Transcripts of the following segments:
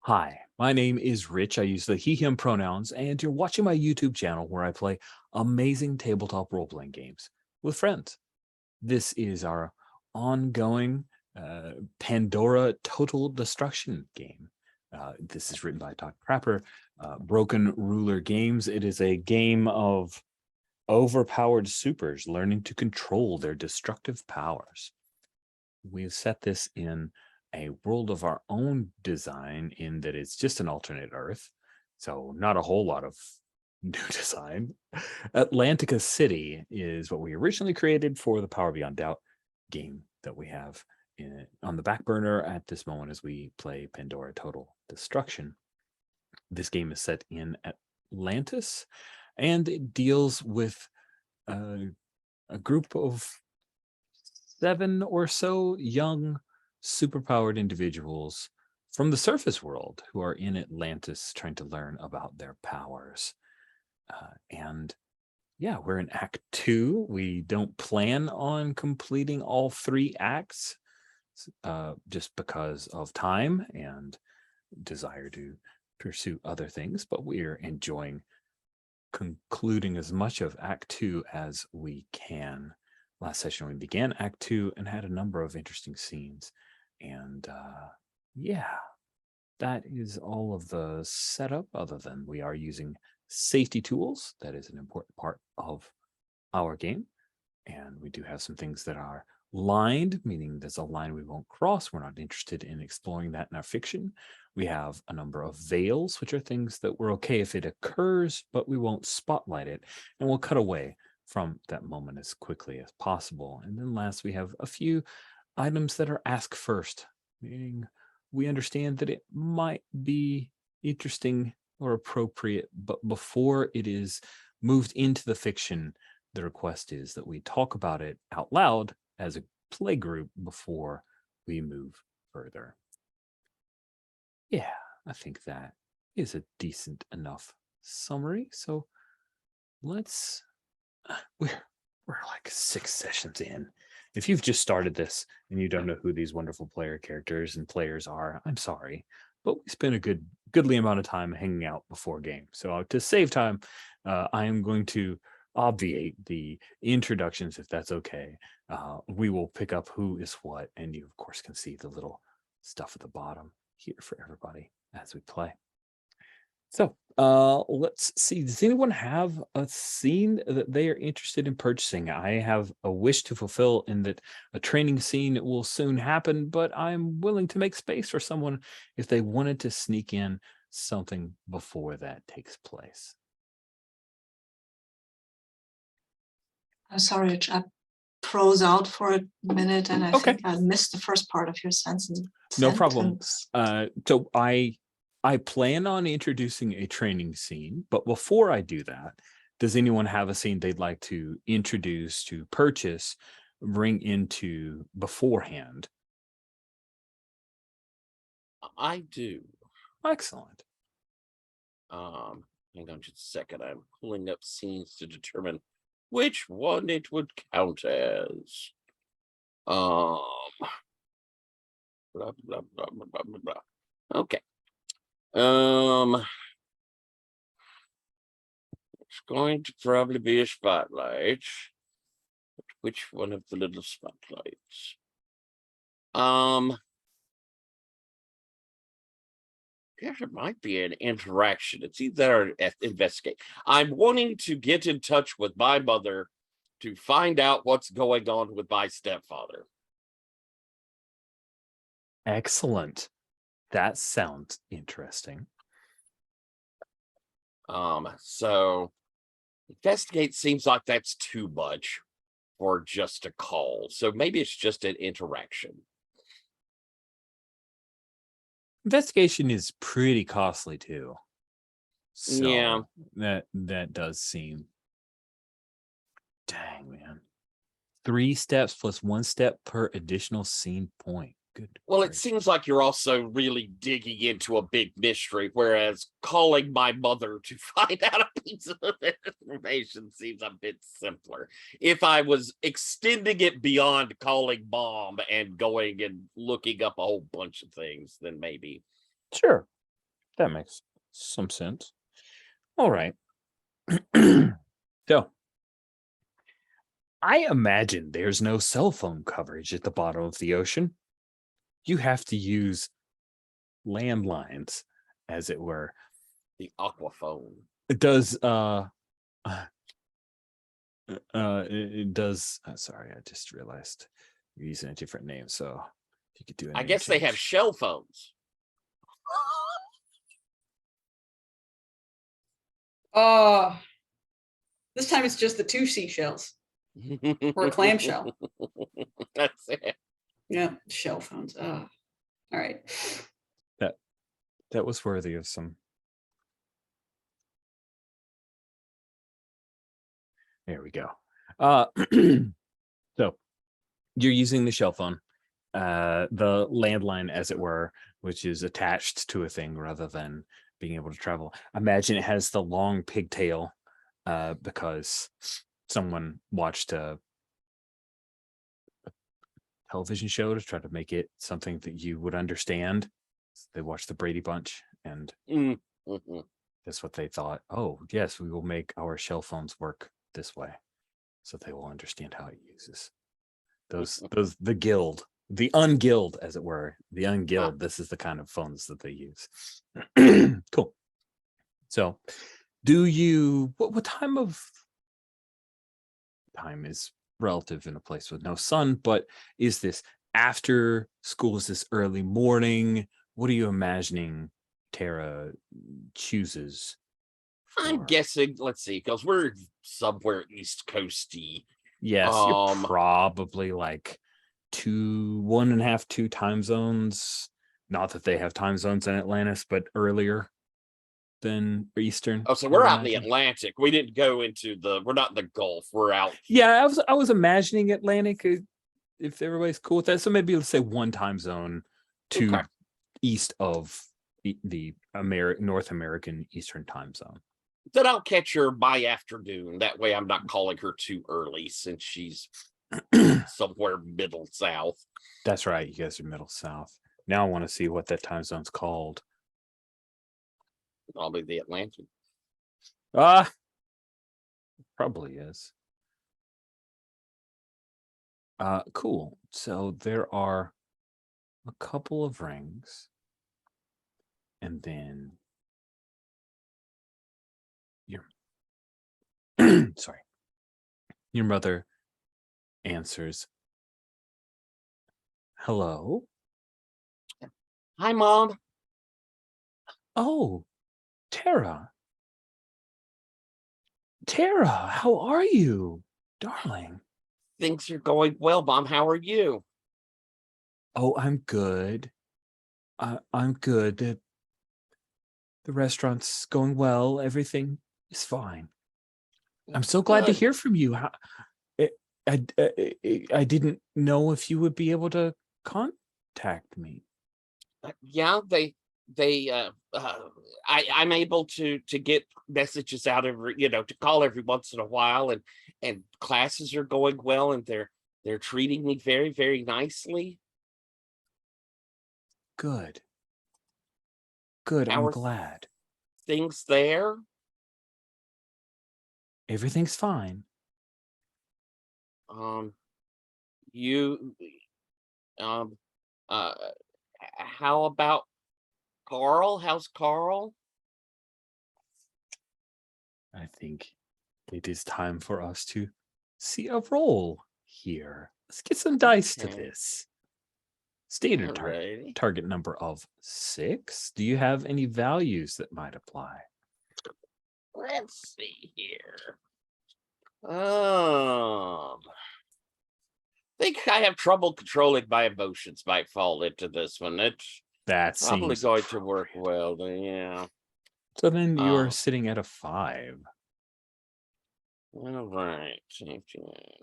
Hi, my name is Rich. I use the he, him pronouns, and you're watching my YouTube channel where I play amazing tabletop role playing games with friends. This is our ongoing Pandora Total Destruction game. This is written by Todd Crapper, Broken Ruler Games. It is a game of overpowered supers learning to control their destructive powers. We've set this in a world of our own design in that it's just an alternate Earth. So not a whole lot of new design. Atlantica City is what we originally created for the Power Beyond Doubt game that we have on the back burner at this moment as we play Pandora Total Destruction. This game is set in Atlantis, and it deals with a group of 7 or so young superpowered individuals from the surface world who are in Atlantis trying to learn about their powers. And yeah, we're in Act 2. We don't plan on completing all 3 acts just because of time and desire to pursue other things, but we're enjoying concluding as much of Act 2 as we can. Last session, we began Act 2 and had a number of interesting scenes. And yeah, that is all of the setup, other than we are using safety tools. That is an important part of our game. And we do have some things that are lined, meaning there's a line we won't cross. We're not interested in exploring that in our fiction. We have a number of veils, which are things that we're okay if it occurs, but we won't spotlight it. And we'll cut away from that moment as quickly as possible. And then last, we have a few items that are ask first, meaning we understand that it might be interesting or appropriate, but before it is moved into the fiction, the request is that we talk about it out loud as a play group before we move further. Yeah, I think that is a decent enough summary. So let's we're like 6 sessions in. If you've just started this and you don't know who these wonderful player characters and players are, I'm sorry, but we spent a goodly amount of time hanging out before game. So to save time, I am going to obviate the introductions if that's okay. We will pick up who is what, and you of course can see the little stuff at the bottom here for everybody as we play. So let's see. Does anyone have a scene that they are interested in purchasing? I have a wish to fulfill in that a training scene will soon happen, but I'm willing to make space for someone if they wanted to sneak in something before that takes place. I'm sorry, I froze out for a minute and I Okay. think I missed the first part of your sentence. No problem. So I plan on introducing a training scene, but before I do that, does anyone have a scene they'd like to introduce, to purchase, bring into beforehand? I do. Excellent. Hang on just a second. I'm pulling up scenes to determine which one it would count as. Um, blah blah blah blah blah blah. Blah. Okay. It's going to probably be a spotlight. But which one of the little spotlights? Guess it might be an interaction. It's either investigate. I'm wanting to get in touch with my mother to find out what's going on with my stepfather. Excellent. That sounds interesting. So investigate seems like that's too much for just a call. So maybe it's just an interaction. Investigation is pretty costly too. So Yeah. that does seem, dang man. 3 steps plus 1 step per additional scene point. Good. Well, it gracious. seems like you're also really digging into a big mystery, whereas calling my mother to find out a piece of information seems a bit simpler. If I was extending it beyond calling mom and going and looking up a whole bunch of things, then maybe. Sure. That makes some sense. All right. So, I imagine there's no cell phone coverage at the bottom of the ocean. You have to use landlines, as it were. The aquaphone. It does it does sorry, I just realized you're using a different name, so you could do a I name guess they have change. shell phones. Oh, this time it's just the 2 seashells or a clamshell. That's it. Yeah, shell phones. All right. That was worthy of some. There we go. So you're using the shell phone, the landline, as it were, which is attached to a thing rather than being able to travel. Imagine it has the long pigtail, because someone watched a television show to try to make it something that you would understand. They watched the Brady Bunch, and Mhm. that's what they thought. Oh, yes, we will make our shell phones work this way, so they will understand how it uses the guild, the unguild, as it were, the unguild. This is the kind of phones that they use. Cool. So, do you? What time is relative in a place with no sun? But is this after school? Is this early morning? What are you imagining Tara chooses? I'm for? guessing, let's see, because we're somewhere East Coasty. Yes, you're Um, probably like 1.5, 2 time zones. Not that they have time zones in Atlantis, but earlier than Eastern. Oh, so I we're would out in the imagine. Atlantic. We didn't go into we're not in the Gulf. We're out. Yeah, I was imagining Atlantic, if everybody's cool with that. So maybe let's say 1 time zone to Okay. east of the North American Eastern time zone. Then I'll catch her by afternoon. That way I'm not calling her too early since she's somewhere middle south. That's right. You guys are middle south. Now I want to see what that time zone's called. Probably the Atlantic. Probably is. Cool. So there are a couple of rings, and then your sorry, your mother answers, "Hello." Hi, Mom. Oh, Tara. Tara, how are you, darling? Things are going well, Mom. How are you? Oh, I'm good. I'm good. The restaurant's going well. Everything is fine. I'm so glad to Good. hear from you. I didn't know if you would be able to contact me. Yeah, I'm able to get messages out to call every once in a while, and classes are going well, and they're treating me very, very nicely. Good. Good. How I'm are glad. things there? Everything's fine. You um how about Carl? How's Carl? I think it is time for us to see a roll here. Let's get some dice to Okay. this. Standard Alrighty. target number of 6. Do you have any values that might apply? Let's see here. Think I have trouble controlling my emotions might fall into this one. It's That probably seems going to work appropriate. well. Then, yeah. So then you are Um, sitting at a 5. all right.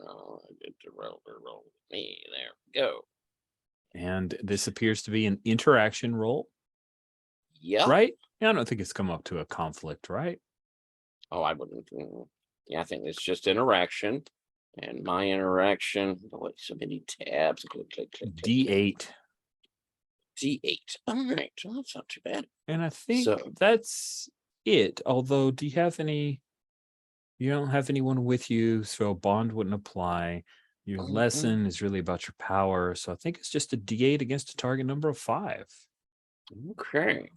Oh, I get to roll me. There we go. And this appears to be an interaction roll, Yep. right? Yeah, I don't think it's come up to a conflict, right? Oh, I wouldn't. Yeah, I think it's just interaction. And my interaction. Oh, wait, so many tabs. Click, click, click, click, click. D8. D8. All right. Well, that's not too bad. And I think So- that's it. Although, do you have any? You don't have anyone with you, so a bond wouldn't apply. Your Mhm. lesson is really about your power, so I think it's just a D8 against a target number of 5. Okay.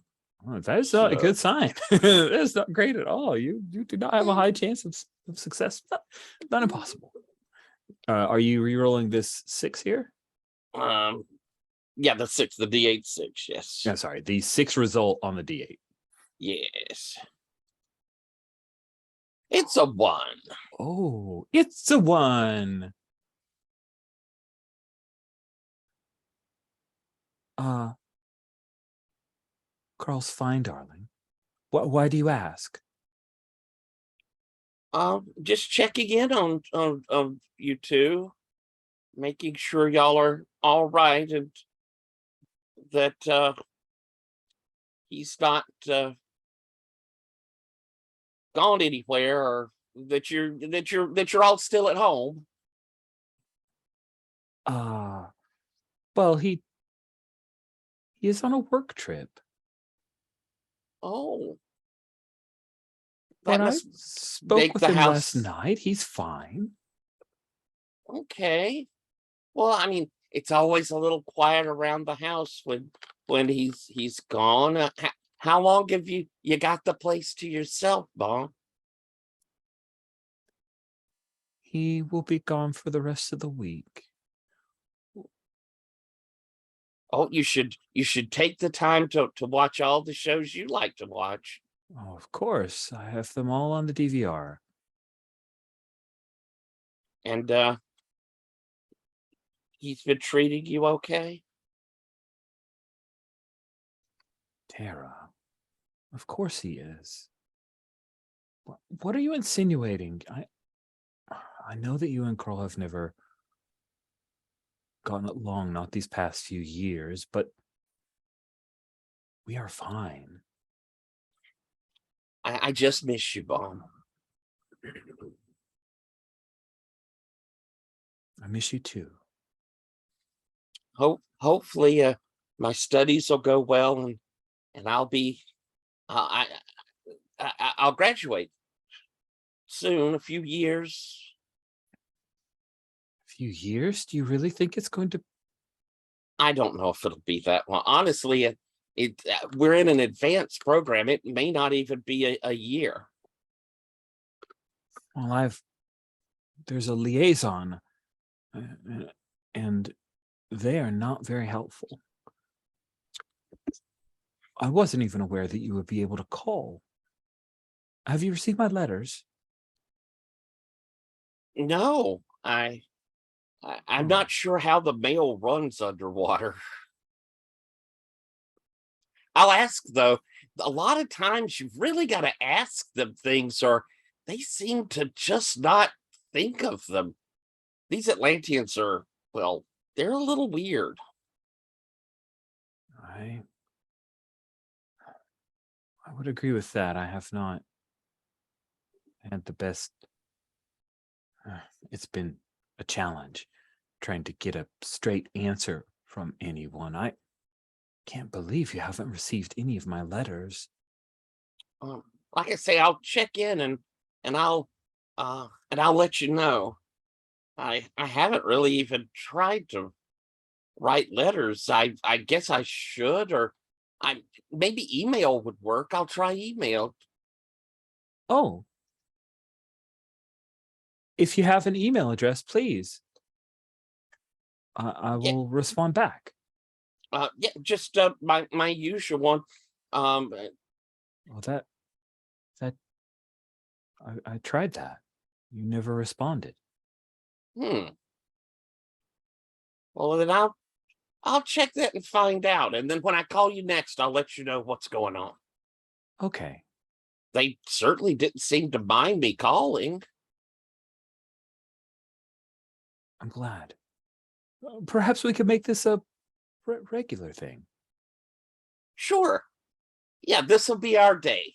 Oh, that is not a So- good sign. That's not great at all. You do not have a high chance of success. Not impossible. Are you re-rolling this 6 here? Yeah, the 6, the D8 6. Yes. Yeah, sorry, the 6 result on the D8. Yes. It's a 1. Oh, it's a 1. Carl's fine, darling. Why do you ask? Just checking in on you two, making sure y'all are all right, and that he's not gone anywhere, or that you're all still at home. Well, he is on a work trip. Oh, But that I must spoke make with the him last house night. He's fine. okay. Well, I mean, it's always a little quiet around the house when he's gone. How long have you got the place to yourself, Bob? He will be gone for the rest of the week. Oh, you should take the time to watch all the shows you like to watch. Oh, of course. I have them all on the DVR. And he's been treating you okay? Tara. Of course he is. What are you insinuating? I know that you and Carl have never gotten along, not these past few years, but we are fine. I just miss you, Bob. I miss you too. Hopefully my studies will go well, and I'll be I'll graduate soon, a few years. A few years? Do you really think it's going to? I don't know if it'll be that long. Honestly, we're in an advanced program. It may not even be a year. Well, there's a liaison, and they are not very helpful. I wasn't even aware that you would be able to call. Have you received my letters? No, I'm not sure how the mail runs underwater. I'll ask though. A lot of times you've really got to ask them things, or they seem to just not think of them. These Atlanteans are, well, they're a little weird. I would agree with that. I have not had the best. It's been a challenge trying to get a straight answer from anyone. I can't believe you haven't received any of my letters. Like I say, I'll check in and I'll let you know. I haven't really even tried to write letters. I guess I should, or maybe email would work. I'll try email. Oh. If you have an email address, please. I will respond back. Yeah, just my usual one. Well, that I tried that. You never responded. Well, then I'll check that and find out. And then when I call you next, I'll let you know what's going on. Okay. They certainly didn't seem to mind me calling. I'm glad. Perhaps we could make this a regular thing. Sure. Yeah, this will be our day.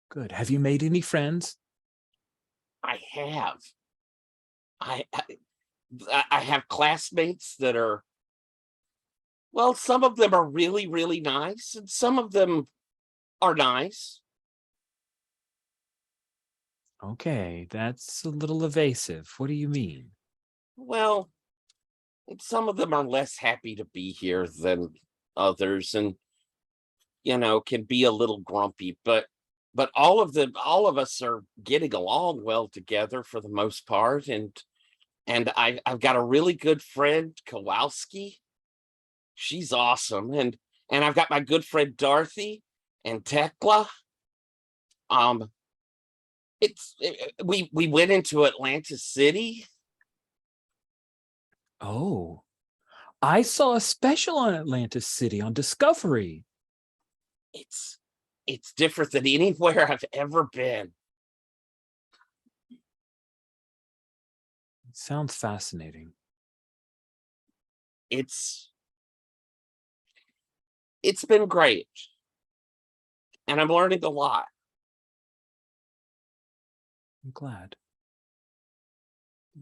Good. Have you made any friends? I have. I have classmates that are Well, some of them are really, really nice, and some of them are nice. Okay, that's a little evasive. What do you mean? Well, some of them are less happy to be here than others, and can be a little grumpy, but all of us are getting along well together for the most part, and I've got a really good friend, Kowalski. She's awesome, and I've got my good friend Dorothy and Tekla. Um, we went into Atlantis City. Oh, I saw a special on Atlantis City on Discovery. It's different than anywhere I've ever been. Sounds fascinating. It's been great, and I'm learning a lot. I'm glad.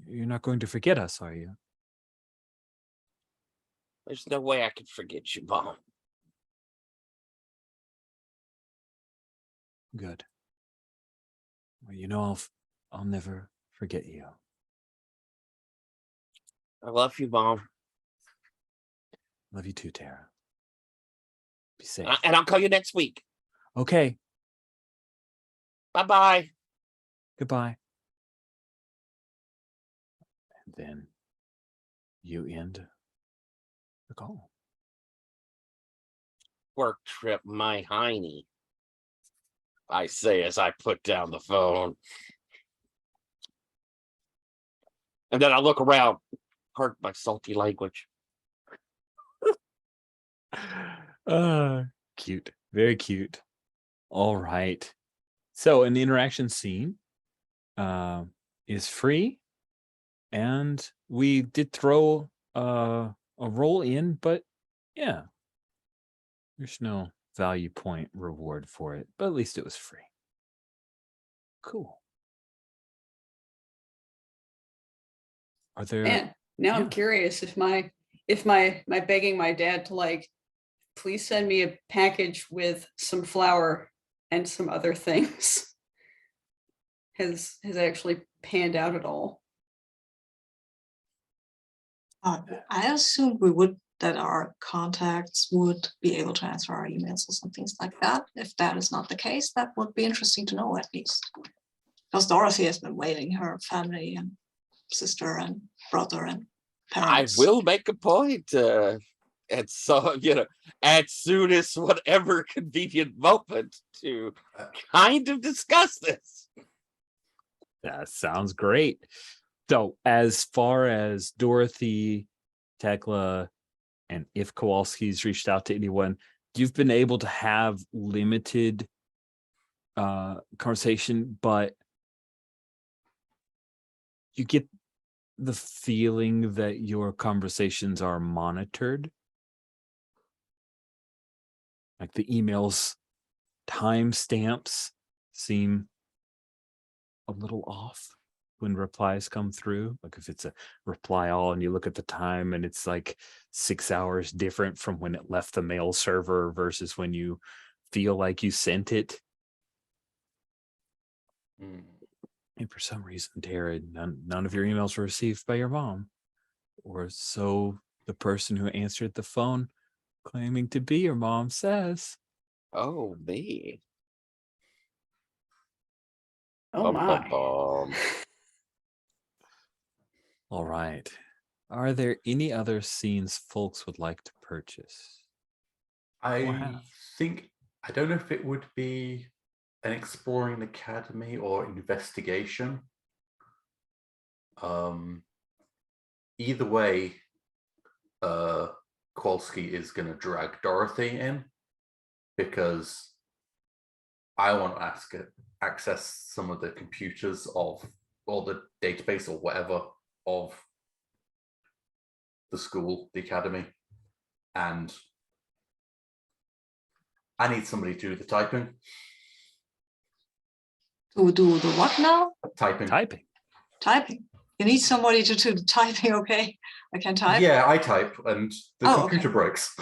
You're not going to forget us, are you? There's no way I could forget you, Mom. Good. Well, I'll never forget you. I love you, Mom. Love you too, Tara. Be safe. And I'll call you next week. Okay. Bye-bye. Goodbye. And then you end the call. Work trip, my hiney, I say as I put down the phone. And then I look around, pardon my salty language. Cute. Very cute. All right. So an interaction scene is free. And we did throw a roll in, but yeah, there's no value point reward for it, but at least it was free. Cool. Are there? Man, now I'm Yeah. curious if my begging my dad to like, please send me a package with some flour and some other things has actually panned out at all. I assumed we would, that our contacts would be able to answer our emails or some things like that. If that is not the case, that would be interesting to know at least. Because Dorothy has been waiting, her family and sister and brother and parents. I will make a point. And so, at soonest whatever convenient moment to kind of discuss this. That sounds great. So as far as Dorothy, Tekla, and if Kowalski's reached out to anyone, you've been able to have limited conversation, but you get the feeling that your conversations are monitored. Like the emails timestamps seem a little off when replies come through. Like if it's a reply all and you look at the time and it's like 6 hours different from when it left the mail server versus when you feel like you sent it. And for some reason, Tara, none of your emails were received by your mom. Or so the person who answered the phone claiming to be your mom says. Oh, me. Oh my. All right. Are there any other scenes folks would like to purchase? I don't know if it would be an exploring academy or investigation. Either way, Kowalski is going to drag Dorothy in because I want to access some of the computers of, or the database or whatever of the school, the academy, and I need somebody to do the typing. To do the what now? Typing. Typing. You need somebody to do the typing, okay? I can type. Yeah, I type and the Oh, computer okay. breaks.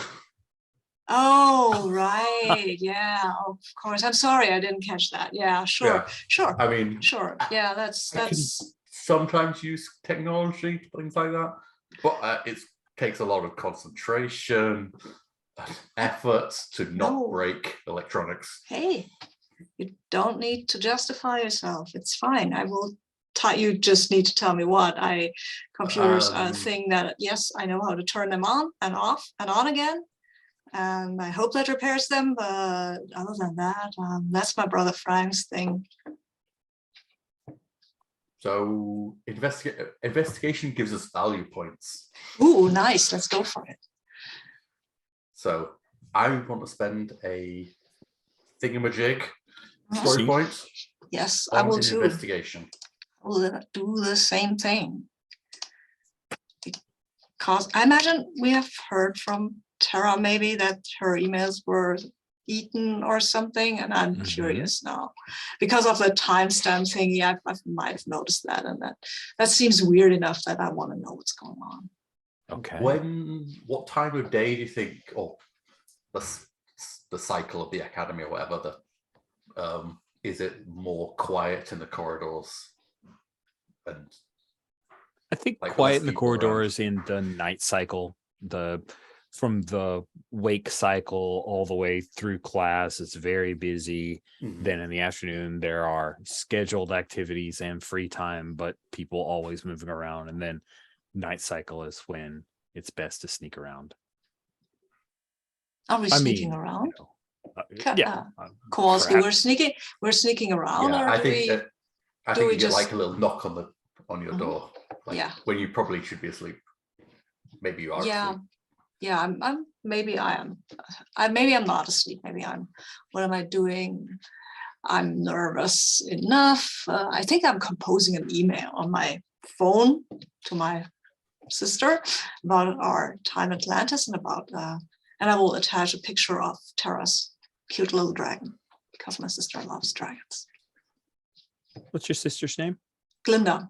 Oh, right. Yeah, of course. I'm sorry, I didn't catch that. Yeah, sure, Yeah, sure, I mean, sure. Yeah, that's I can sometimes use technology, things like that, but it takes a lot of concentration, effort to not No. break electronics. Hey, you don't need to justify yourself. It's fine. I will you just need to tell me what. Computers are a thing that, yes, I know how to turn them on and off and on again. And I hope that repairs them, but other than that, that's my brother Frank's thing. So investigation gives us value points. Ooh, nice. Let's go for it. So I want to spend a thingamajig story See? point Yes, I on will an too. investigation. I will do the same thing. Because I imagine we have heard from Tara maybe that her emails were eaten or something, and I'm curious now because of the timestamp thingy. I might have noticed that, and that seems weird enough that I want to know what's going on. Okay. What time of day do you think, or the cycle of the academy or whatever, that is it more quiet in the corridors? And I think like quiet less in the people around? corridors in the night cycle, from the wake cycle all the way through class, it's very busy. Then in the afternoon, there are scheduled activities and free time, but people always moving around. And then night cycle is when it's best to sneak around. Are we sneaking around? Yeah. Kowalski, we're sneaking around, Yeah, or I do think we? I do think we you get just- like a little knock on your door, like Yeah. when you probably should be asleep. Maybe you are Yeah. asleep. Yeah, maybe I am. Maybe I'm not asleep. Maybe what am I doing? I'm nervous enough. I think I'm composing an email on my phone to my sister about our time at Atlantis and and I will attach a picture of Tara's cute little dragon because my sister loves dragons. What's your sister's name? Glinda.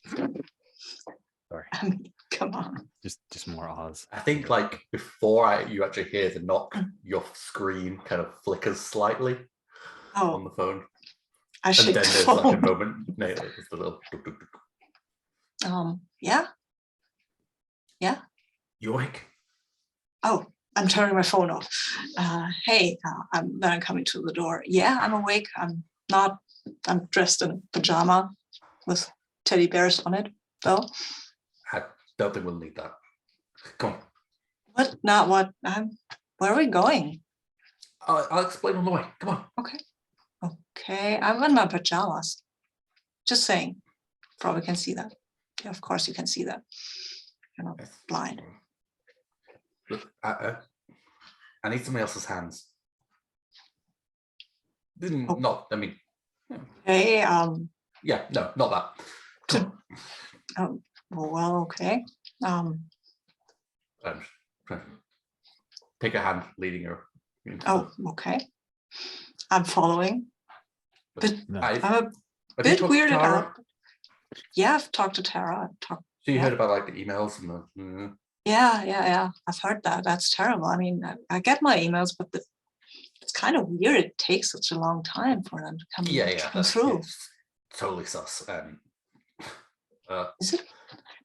Sorry. I mean, come on. Just more Oz. I think like before you actually hear the knock, your screen kind of flickers slightly on the phone. I And shake then the there's phone. like a moment, there's the little duk, duk, duk. Yeah. Yeah. You awake? Oh, I'm turning my phone off. Hey, I'm coming to the door. Yeah, I'm awake. I'm dressed in a pajama with teddy bears on it, though. I don't think we'll need that. Come on. What? Not what? Where are we going? I'll explain on the way. Come on. Okay, I'm in my pajamas. Just saying. Probably can see that. Yeah, of course you can see that. You're not blind. Look, I need somebody else's hands. Not, I mean. Hey, Yeah, no, not that. well, okay. Take a hand leading her. Okay. I'm following. But I'm a bit weirded out. Yeah, I've talked to Tara. So you heard about like the emails and the. Yeah. I've heard that. That's terrible. I mean, I get my emails, but it's kind of weird. It takes such a long time for them to come through. It's totally sus. Is it?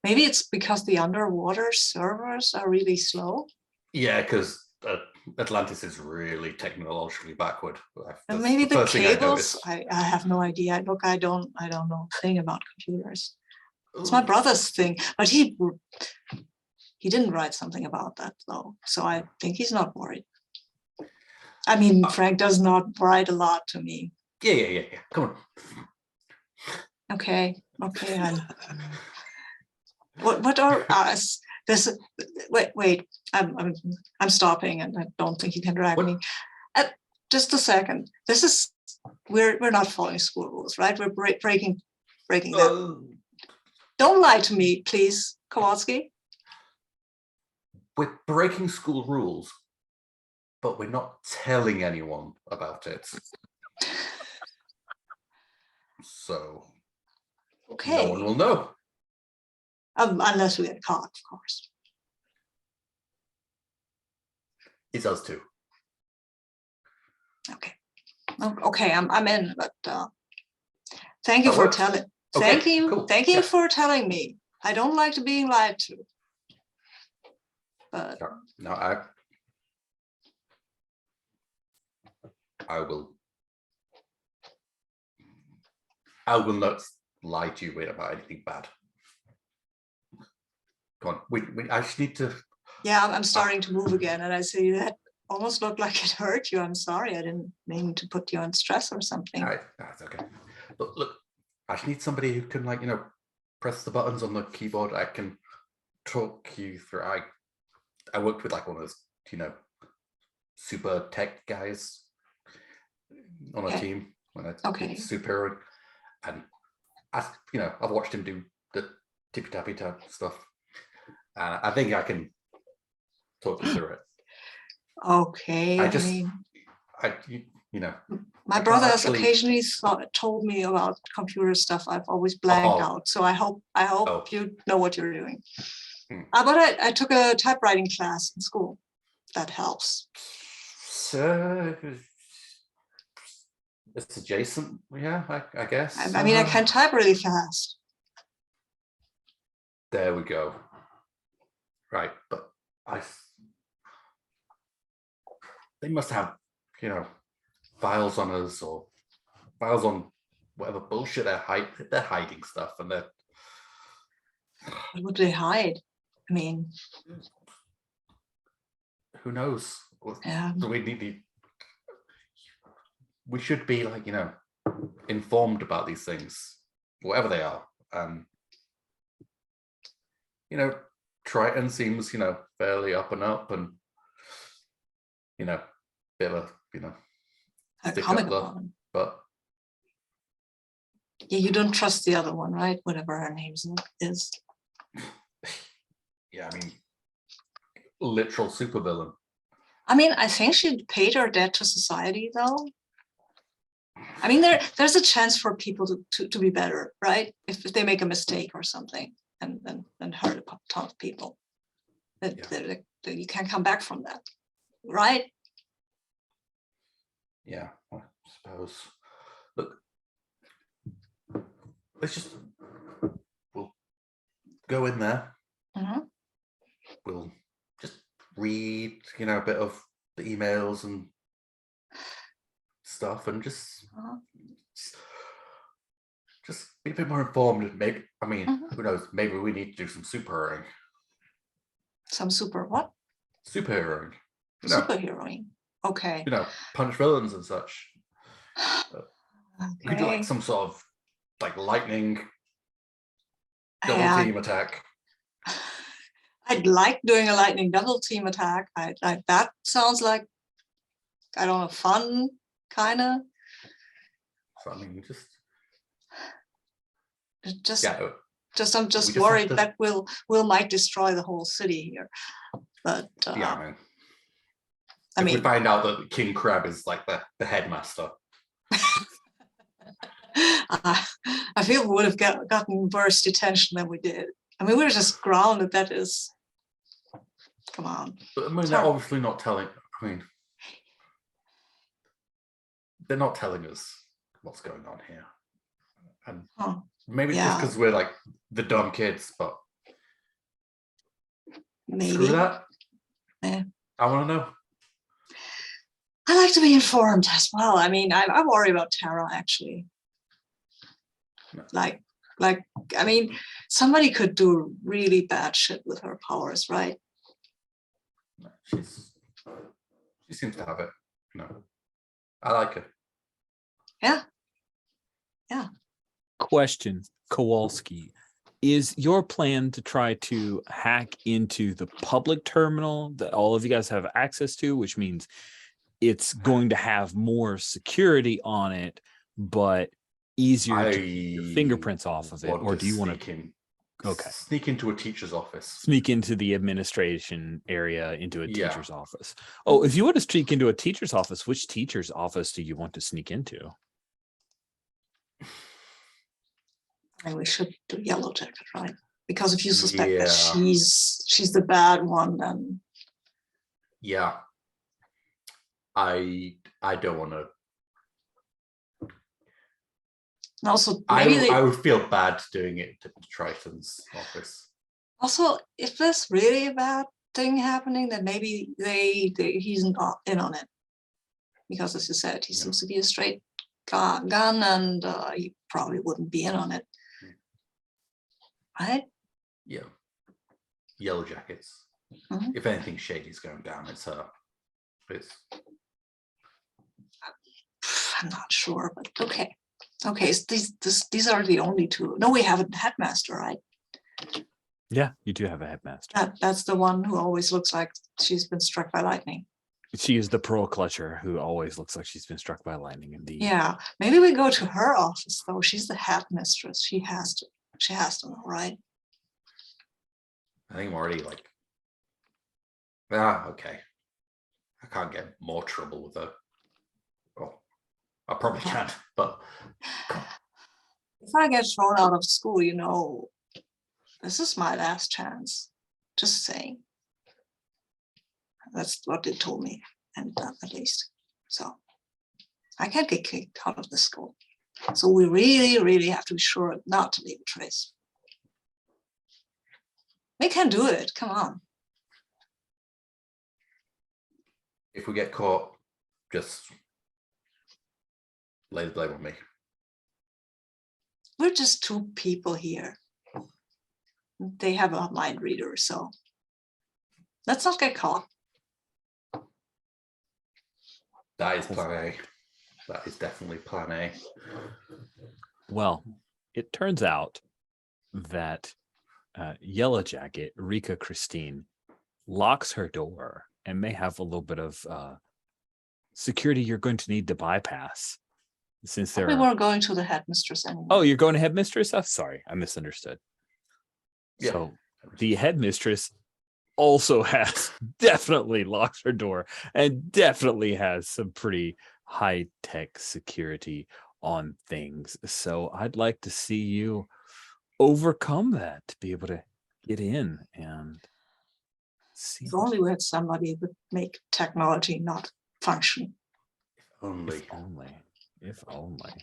Maybe it's because the underwater servers are really slow. Yeah, because Atlantis is really technologically backward. And maybe the cables. I have no idea. Look, I don't know a thing about computers. It's my brother's thing, but he didn't write something about that though, so I think he's not worried. I mean, Frank does not write a lot to me. Yeah. Come on. Okay. What are us? This. Wait. I'm stopping, and I don't think you can drag me. Just a second. This is we're not following school rules, right? We're breaking them. Don't lie to me, please, Kowalski. We're breaking school rules, but we're not telling anyone about it. So okay. no one will know. Unless we get caught, of course. It's us too. Okay. Okay, I'm in, but thank you That for works. telling. Okay, Thank you. cool. Thank you Yeah. for telling me. I don't like to being lied to. But No, I will not lie to you about anything bad. Come on, we I just need to. yeah, I'm starting to move again, and I see that almost looked like it hurt you. I'm sorry, I didn't mean to put you on stress or something. That's okay. But look, I just need somebody who can, like, press the buttons on the keyboard. I can talk you through. I worked with like one of those, super tech guys on a Okay. team when I Okay. did superhero, and I've watched him do the tippy tappy tap stuff. I think I can talk you through it. Okay, I just, mean, I my can't brother has actually- occasionally told me about computer stuff. I've always blanked Oh. out, so I hope Oh. you know what you're doing. Hmm. But I took a typewriting class in school. That helps. So it's adjacent, yeah, I guess. I mean, I can type really fast. There we go. Right, but they must have, files on us or files on whatever bullshit they're hiding stuff, and they're. What would they hide? I mean, Who knows? yeah. We should be like, informed about these things, whatever they are. Triton seems, fairly up and up, and bit of A stick comic up the- one. but Yeah, you don't trust the other one, right? Whatever her name is. yeah, I mean, literal supervillain. I mean, I think she paid her debt to society, though. I mean, there's a chance for people to be better, right? If they make a mistake or something and hurt a ton of people, that you can't come back from that, right? Yeah, I suppose. Look, we'll go in there. Mhm. We'll just read, a bit of the emails and stuff, and just be a bit more informed. Maybe, who knows? Maybe we need to do some superheroing. Some what? Superheroing. Superheroing. Okay. Punch villains and such. We could do Okay. like some sort of like lightning double Yeah. team attack. I'd like doing a lightning double team attack. That sounds like, I don't know, fun, kind of. So I'm just have worried to- that we'll might destroy the whole city here. But yeah, I if mean, we find out that King Crab is like the headmaster. I feel we would have gotten worse detention than we did. I mean, we were just grounded. That is, come on. But It's they're hard. obviously not telling. They're not telling us what's going on here, and Huh. maybe it's just Yeah. because we're like the dumb kids. But Maybe. screw that. Yeah. I want to know. I like to be informed as well. I mean, I worry about Tara actually. No. Like, I mean, somebody could do really bad shit with her powers, right? She seems to have it. I like her. Yeah. Question, Kowalski. Is your plan to try to hack into the public terminal that all of you guys have access to, which means it's going to have more security on it, but easier to keep your fingerprints off of it? Or do you want to sneak into a teacher's office? Sneak into the administration area, into a Yeah. teacher's office? Oh, if you want to sneak into a teacher's office, which teacher's office do you want to sneak into? And we should do Yellow Jacket, right? Because if you suspect that Yeah. she's the bad one, then Yeah. I don't want to. and also maybe I would feel bad doing it to Triton's office. also if there's really a bad thing happening, then maybe he's not in on it. Because as you said, he seems to be a straight gun, and he probably wouldn't be in on it. Right? Yeah. Yellow Jackets. Mhm. If anything shady's going down, it's her. I'm not sure, but okay. Okay, so these are the only two. No, we have a headmaster, right? Yeah, you do have a headmaster. That's the one who always looks like she's been struck by lightning. She is the pearl clutcher who always looks like she's been struck by lightning. Indeed. Yeah, maybe we go to her office though. She's the headmistress. She has to know, right? I think I'm already like, okay. I can't get more trouble with her. Well, I probably can, but If I get thrown out of school, this is my last chance. Just saying. That's what they told me, and at least. So I can't get kicked out of the school. So we really, really have to be sure not to leave a trace. We can do it. Come on. if we get caught, just lay the blame on me. We're just two people here. They have a mind reader, so let's not get caught. That is plan A. That is definitely plan A. Well, it turns out that Yellow Jacket, Rika Christine, locks her door and may have a little bit of security you're going to need to bypass. Since We there were going to the headmistress anyway. Oh, you're going to headmistress? I'm sorry, I misunderstood. Yeah. So the headmistress also has definitely locks her door and definitely has some pretty high-tech security on things. So I'd like to see you overcome that to be able to get in and see. If only we had somebody who would make technology not function. Only. If only. If only.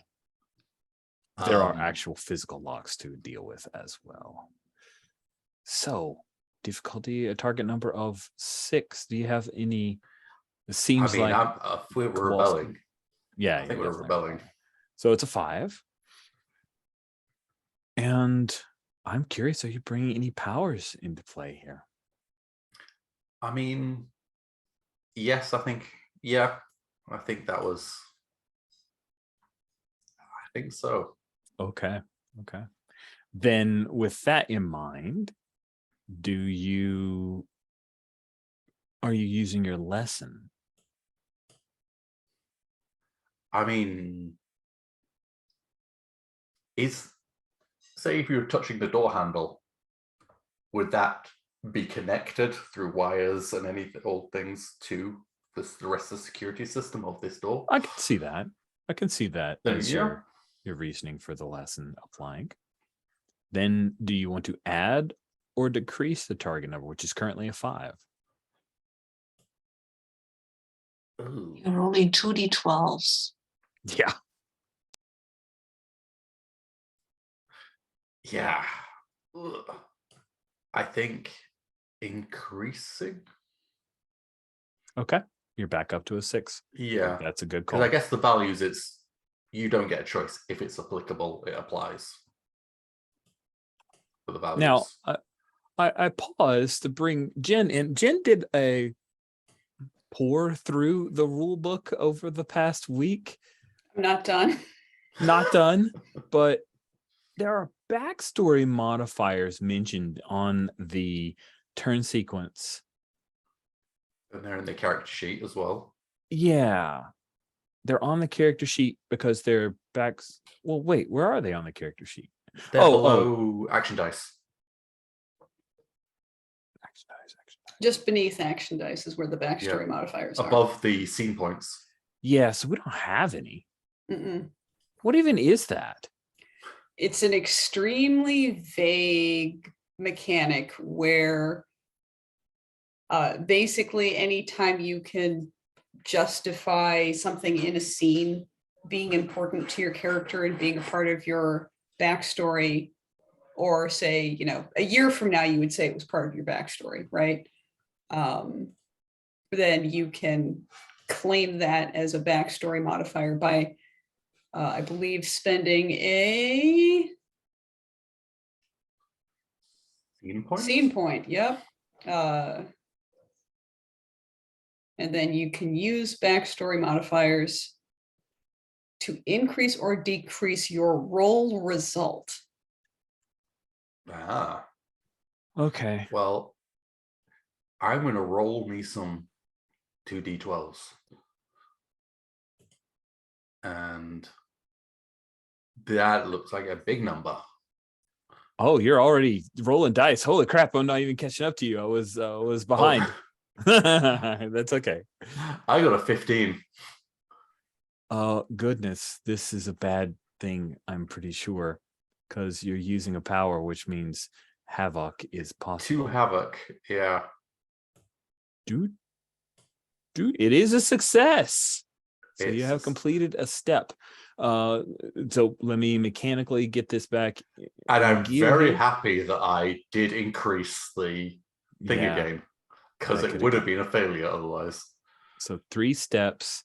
There are actual physical locks to deal with as well. So, difficulty, a target number of 6. Do you have any? It seems I mean, like if we're Kowalski- rebelling. Yeah, I think it we're does like rebelling. that. So it's a 5. And I'm curious, are you bringing any powers into play here? I mean, yes, I think, yeah, I think that was, I think so. Okay. Okay. Then with that in mind, are you using your lesson? I mean, say if you were touching the door handle, would that be connected through wires and any old things to the rest of the security system of this door? I can see that. I can see that Then, as yeah. your reasoning for the lesson applying. Then do you want to add or decrease the target number, which is currently a 5? Ooh. You're rolling 2d12s. Yeah. Yeah. Ugh. I think increasing. Okay. You're back up to a 6. Yeah. That's a good Because call. I guess the values, you don't get a choice. If it's applicable, it applies. For the values. Now, I paused to bring Jen in. Jen did a pour through the rule book over the past week. I'm not done. Not done, but there are backstory modifiers mentioned on the turn sequence. And they're in the character sheet as well. Yeah. They're on the character sheet because they're backs. Well, wait, where are they on the character sheet? They're below action dice. Action dice. Just beneath action dice is where the backstory modifiers are. Above the scene points. Yeah, so we don't have any. Mm-mm. What even is that? It's an extremely vague mechanic where basically anytime you can justify something in a scene being important to your character and being a part of your backstory, or say, you know, a year from now, you would say it was part of your backstory, right? Then you can claim that as a backstory modifier by, I believe, spending a scene point. Yep. And then you can use backstory modifiers to increase or decrease your roll result. Ah, Okay. well, I'm going to roll me some 2d12s. And that looks like a big number. Oh, you're already rolling dice. Holy crap, I'm not even catching up to you. I was behind. That's okay. I got a 15. Oh, goodness. This is a bad thing, I'm pretty sure. Because you're using a power, which means havoc is possible. 2 havoc. Yeah. Dude, it is a success. So you It's have completed a step. So let me mechanically get this back. And in I'm gear very here. happy that I did increase the thing Yeah, again, because that it could've would have gone- been a failure otherwise. So 3 steps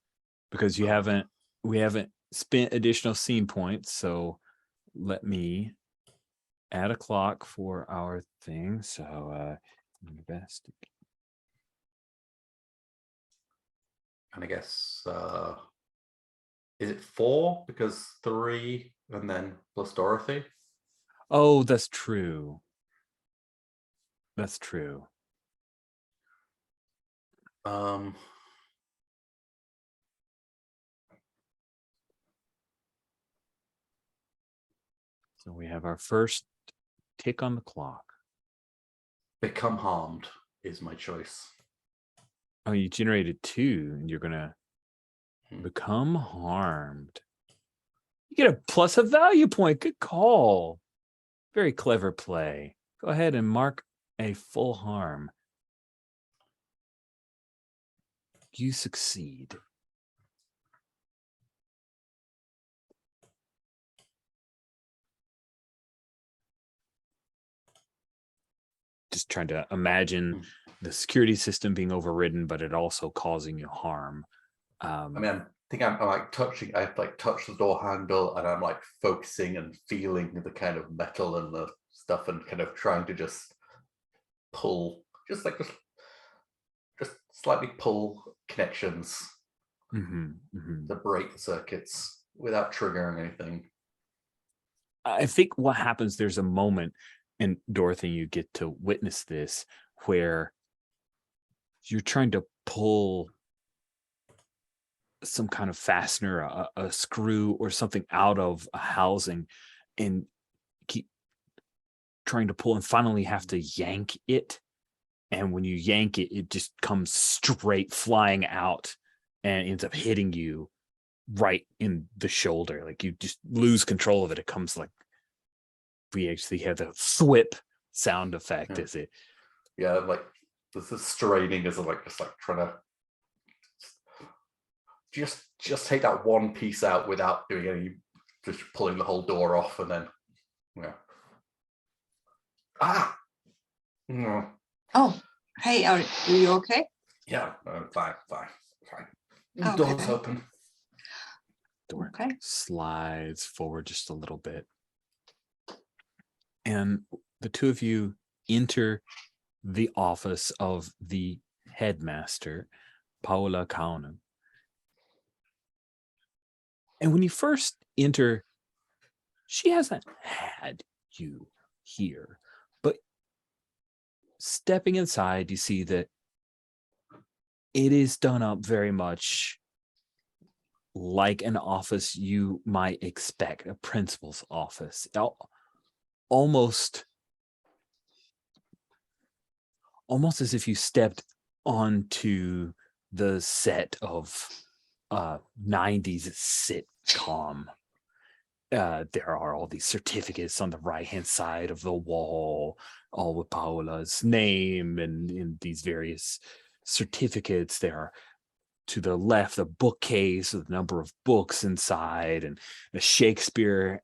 because we haven't spent additional scene points. So let me add a clock for our thing. So investigate. And I guess is it 4 because 3 and then plus Dorothy? Oh, that's true. That's true. Um, So we have our first tick on the clock. become harmed is my choice. Oh, you generated 2 and you're gonna become harmed. You get a plus a value point. Good call. Very clever play. Go ahead and mark a full harm. You succeed. Just trying to imagine the security system being overridden, but it also causing you harm. I mean, I think I'm like touching. I like touch the door handle, and I'm like focusing and feeling the kind of metal and the stuff, and kind of trying to just pull, just slightly pull connections to break the circuits without triggering anything. I think what happens, there's a moment, and Dorothy, you get to witness this, where you're trying to pull some kind of fastener, a screw or something out of a housing, and keep trying to pull and finally have to yank it. And when you yank it, it just comes straight flying out and ends up hitting you right in the shoulder. Like you just lose control of it. It comes like, we actually have the thwip sound effect as it. Yeah, like this is straining as like just like trying to just take that one piece out without doing any, just pulling the whole door off, and then no. Oh, hey, are you okay? Yeah, fine. Okay. Door's open. Door Okay. slides forward just a little bit. And the two of you enter the office of the headmaster, Paola Kaunen. And when you first enter, she hasn't had you here. But stepping inside, you see that it is done up very much like an office you might expect, a principal's office. Almost as if you stepped onto the set of 90s sitcom. there are all these certificates on the right-hand side of the wall, all with Paola's name and in these various certificates. There are to the left a bookcase with a number of books inside and a Shakespeare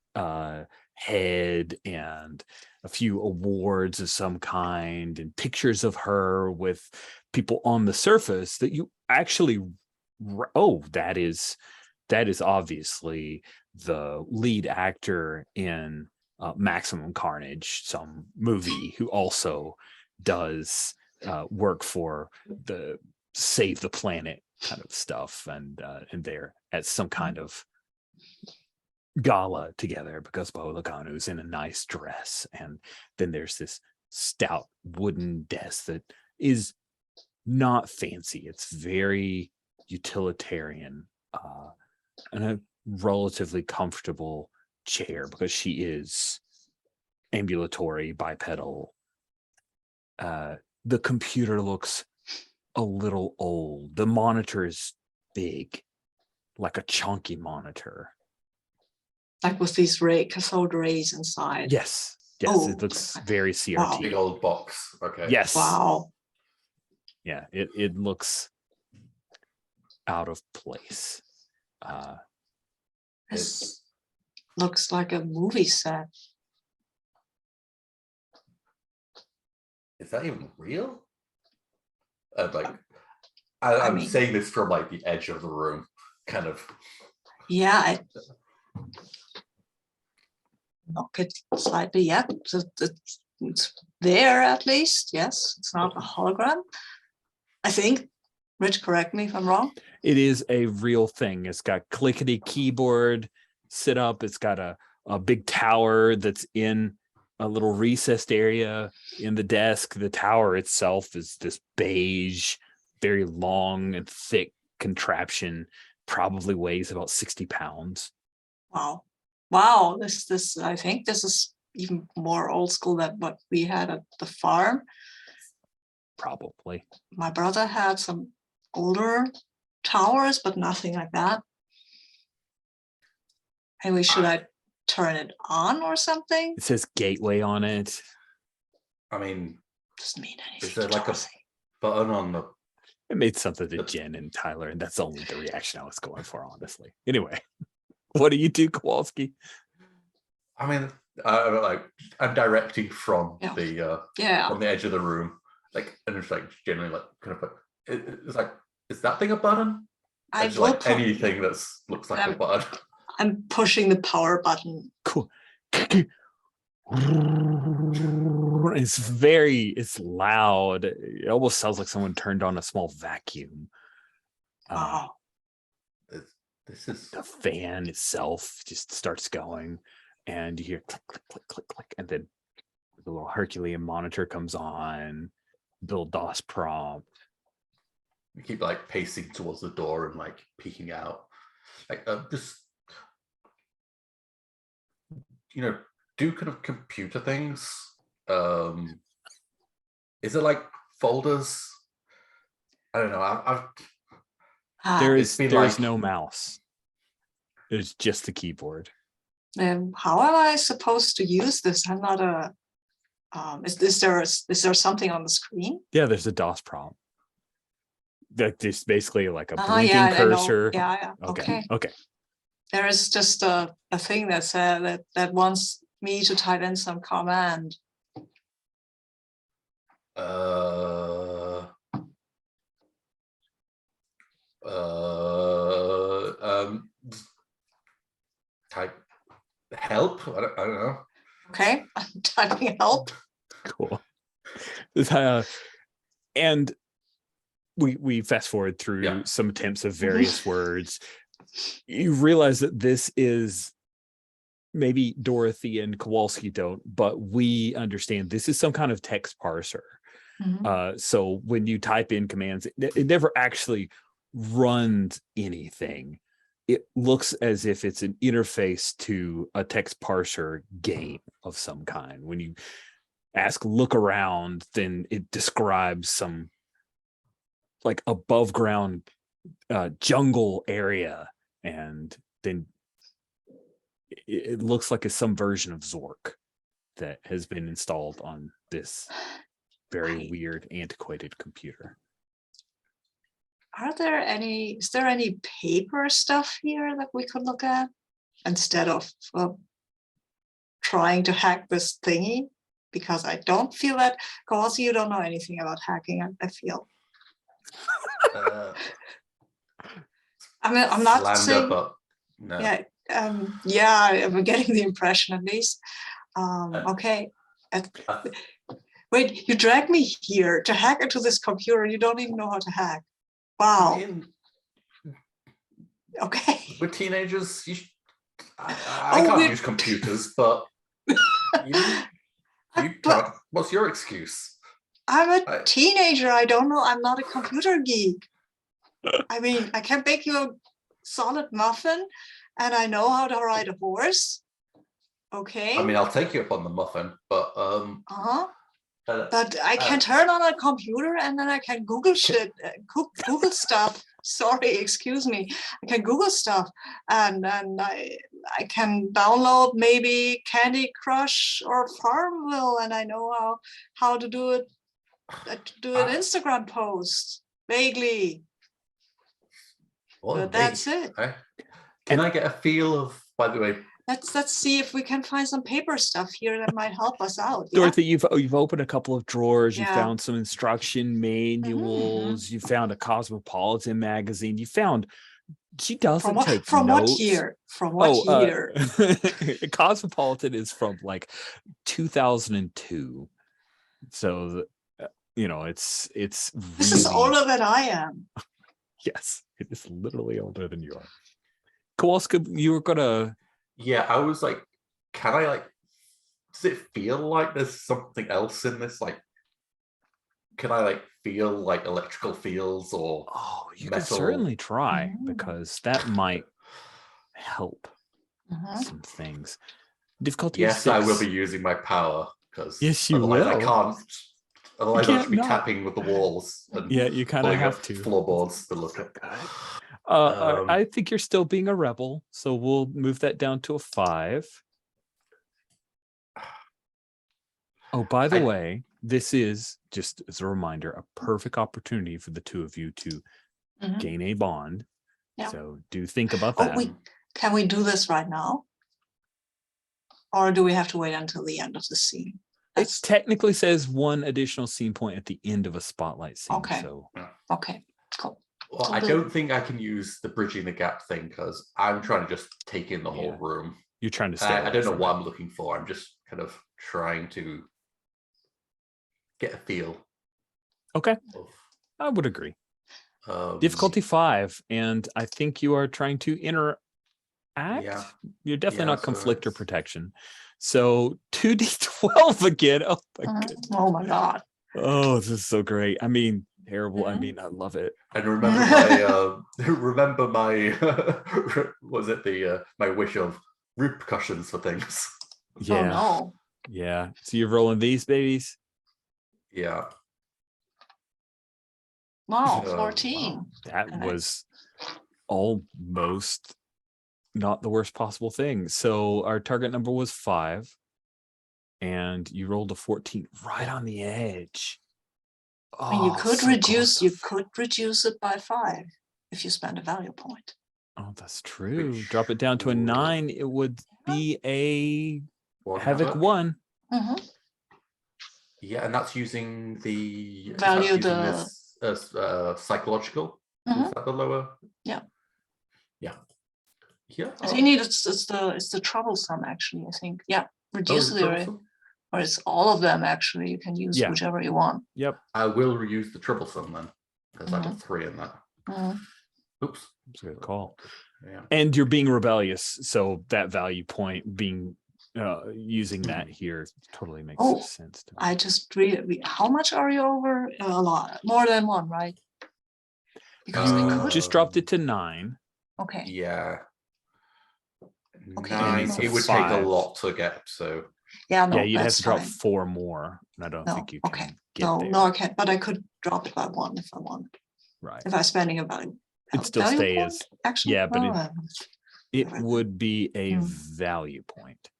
head and a few awards of some kind and pictures of her with people on the surface that you actually, oh, that is obviously the lead actor in Maximum Carnage, some movie, who also does work for the Save the Planet kind of stuff, and they're at some kind of gala together because Paola Kanu's in a nice dress, and then there's this stout wooden desk that is not fancy. It's very utilitarian, and a relatively comfortable chair because she is ambulatory, bipedal. The computer looks a little old. The monitor is big, like a chunky monitor. Like with these cathode rays inside. Yes, yes, Oh, it looks very CRT. wow. Big old box. Okay. Yes. Wow. Yeah, it looks out of place. This looks like a movie set. Is that even real? Like, I I'm mean- saying this from like the edge of the room, kind of. Yeah, knock it slightly. Yeah, it's there at least. Yes, it's not a hologram. I think. Rich, correct me if I'm wrong. It is a real thing. It's got clickety keyboard sit up. It's got a big tower that's in a little recessed area in the desk. The tower itself is this beige, very long and thick contraption, probably weighs about 60 pounds. Wow. Wow. This I think this is even more old school than what we had at the farm. Probably. My brother had some older towers, but nothing like that. Anyway, should I turn it on or something? It says gateway on it. I mean, Doesn't mean anything. is there to like a Dorothy. button on the? It made something to Jen and Tyler, and that's only the reaction I was going for, honestly. Anyway, what do you do, Kowalski? I mean, I'm directing from Yeah. the Yeah. from the edge of the room, like, and it's like generally like kind of like it's like, is that thing a button? I It's will like anything that looks like a button. I'm pushing the power button. Cool. It's loud. It almost sounds like someone turned on a small vacuum. Wow. This is The fan itself just starts going, and you hear click, click, click, click, click, and then the little Herculean monitor comes on, build DOS prompt. we keep like pacing towards the door and like peeking out, like just do kind of computer things. Is it like folders? I don't know. I've There it's is been there's like- no mouse. It's just the keyboard. How am I supposed to use this? I'm not a. Is there something on the screen? Yeah, there's a DOS prompt. That just basically like a Oh, blinking yeah, I know. cursor. Yeah. Okay. Okay. There is just a thing that said that wants me to type in some command. Type help. I don't know. Okay, I'm typing help. Cool. And we fast forward through Yeah. some attempts of various words. You realize that this is, maybe Dorothy and Kowalski don't, but we understand this is some kind of text parser. Mhm. So when you type in commands, it never actually runs anything. It looks as if it's an interface to a text parser game of some kind. When you ask look around, then it describes some like above ground jungle area, and then it looks like it's some version of Zork that has been installed on this very weird, antiquated computer. Is there any paper stuff here that we could look at instead of trying to hack this thingy? Because I don't feel that, because you don't know anything about hacking, I feel. I mean, I'm not slander, saying, but no. I'm getting the impression at least. Okay. Wait, you dragged me here to hack into this computer and you don't even know how to hack. Wow. Okay. We're teenagers. I can't use computers, but what's your excuse? I'm a teenager. I don't know. I'm not a computer geek. I mean, I can bake you a solid muffin and I know how to ride a horse. Okay. I mean, I'll take you up on the muffin, but but I can turn on a computer and then I can Google shit, Google stuff. Sorry, excuse me. I can Google stuff and I can download maybe Candy Crush or Farmville, and I know how to do it. Do an Instagram post vaguely. Well, but that's it. Can I get a feel of? By the way, let's see if we can find some paper stuff here that might help us out. Dorothy, you've opened a couple of drawers. You Yeah. found some instruction manuals. You found a Cosmopolitan magazine. You found. She doesn't take from notes. what year? From what year? Cosmopolitan is from like 2002. So it's This really, is older than I am. yes, it is literally older than you are. Kowalska, you were gonna. Yeah, I was like, can I like? Does it feel like there's something else in this? Like, can I like feel like electrical fields or? Oh, you metal? can certainly try because that might help some things. Difficulty. Yes, 6. I will be using my power because Yes, you otherwise I will. can't. Otherwise, I'll can't just be not. tapping with the walls. And Yeah, you kind of pulling have up to. floorboards to look at. I think you're still being a rebel, so we'll move that down to a 5. Oh, by the way, this is just as a reminder, a perfect opportunity for the two of you to gain a bond. Yeah. So do think about that. Can we do this right now? Or do we have to wait until the end of the scene? It technically says one additional scene point at the end of a spotlight scene. Okay. So Okay, cool. Well, I don't think I can use the bridging the gap thing because I'm trying to just take in the whole Yeah. room. you're trying to stay. I away don't know from what it. I'm looking for. I'm just kind of trying to get a feel. Okay, Of, I would agree. Difficulty 5, and I think you are trying to interact. Yeah. You're definitely not so conflict or it's- protection. So 2d12 again. Oh my goodness. Oh my God. Oh, this is so great. I mean, terrible. I mean, I love it. And remember my was it the my wish of repercussions for things? Yeah. Oh no. Yeah. So you're rolling these babies. Yeah. Wow, Oh, 14. wow. That Okay. was almost not the worst possible thing. So our target number was 5, and you rolled a 14 right on the edge. I mean, you Oh, could so reduce close. it by 5 if you spend a value point. Oh, that's true. Which Drop it down to a would- 9. It would be a What Havoc number? 1. Yeah, and that's using the Value this psychological. Is that the lower? Yeah. Yeah. Yeah. I think it's the troublesome actually, I think. Yeah. Reduce the array. Or it's all of them actually. You can use Yeah. whichever you want. Yep. I will reuse the troublesome then, because I got 3 in that. Oops. That's a good call. Yeah. And you're being rebellious, so that value point being using that here totally makes sense to me. I just how much are you over? A lot. More than 1, right? Because we You could just dropped it to 9. okay. Yeah. Okay. 9. So It would take a 5. lot to get. So Yeah, no, Yeah, you'd have that's to drop fine. 4 more, and I don't No, think you can okay. get No, there. no, I can't. But I could drop it by 1 if I want. Right. If I'm spending a value. It'd still value stay point, as actually. yeah, but Oh, It Whatever. would be a Mm. value point.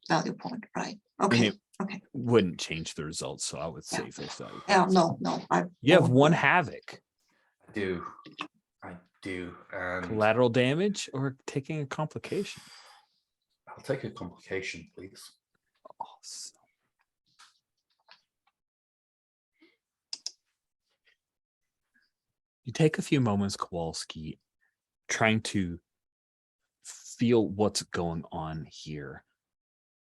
Value point, right? And Okay. it Okay. wouldn't change the results, so I would Yeah. save those value. Yeah, no. You have one havoc. I do. And Collateral damage or taking a complication. I'll take a complication, please. Awesome. You take a few moments, Kowalski, trying to feel what's going on here.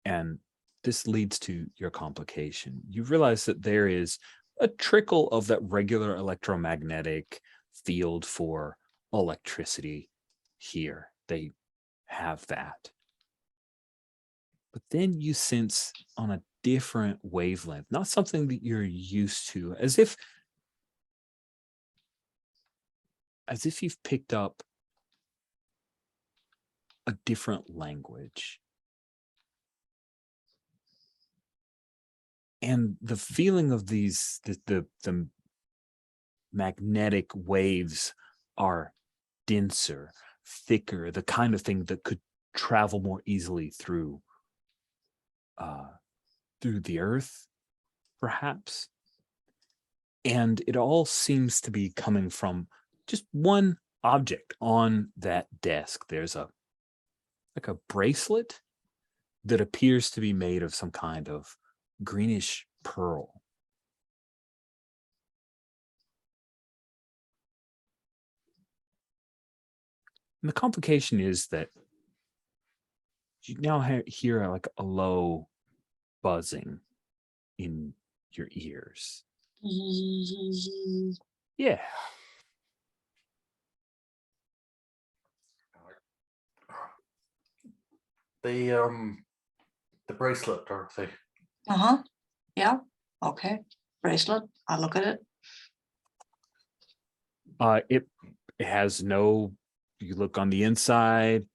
And this leads to your complication. You realize that there is a trickle of that regular electromagnetic field for electricity here. They have that. But then you sense on a different wavelength, not something that you're used to, as if you've picked up a different language. And the feeling of these, the magnetic waves are denser, thicker, the kind of thing that could travel more easily through the earth, perhaps. And it all seems to be coming from just one object on that desk. There's a bracelet that appears to be made of some kind of greenish pearl. And the complication is that you now hear like a low buzzing in your ears. Yeah. The bracelet, Dorothy. Yeah. Okay. Bracelet. I look at it. It has no. You look on the inside.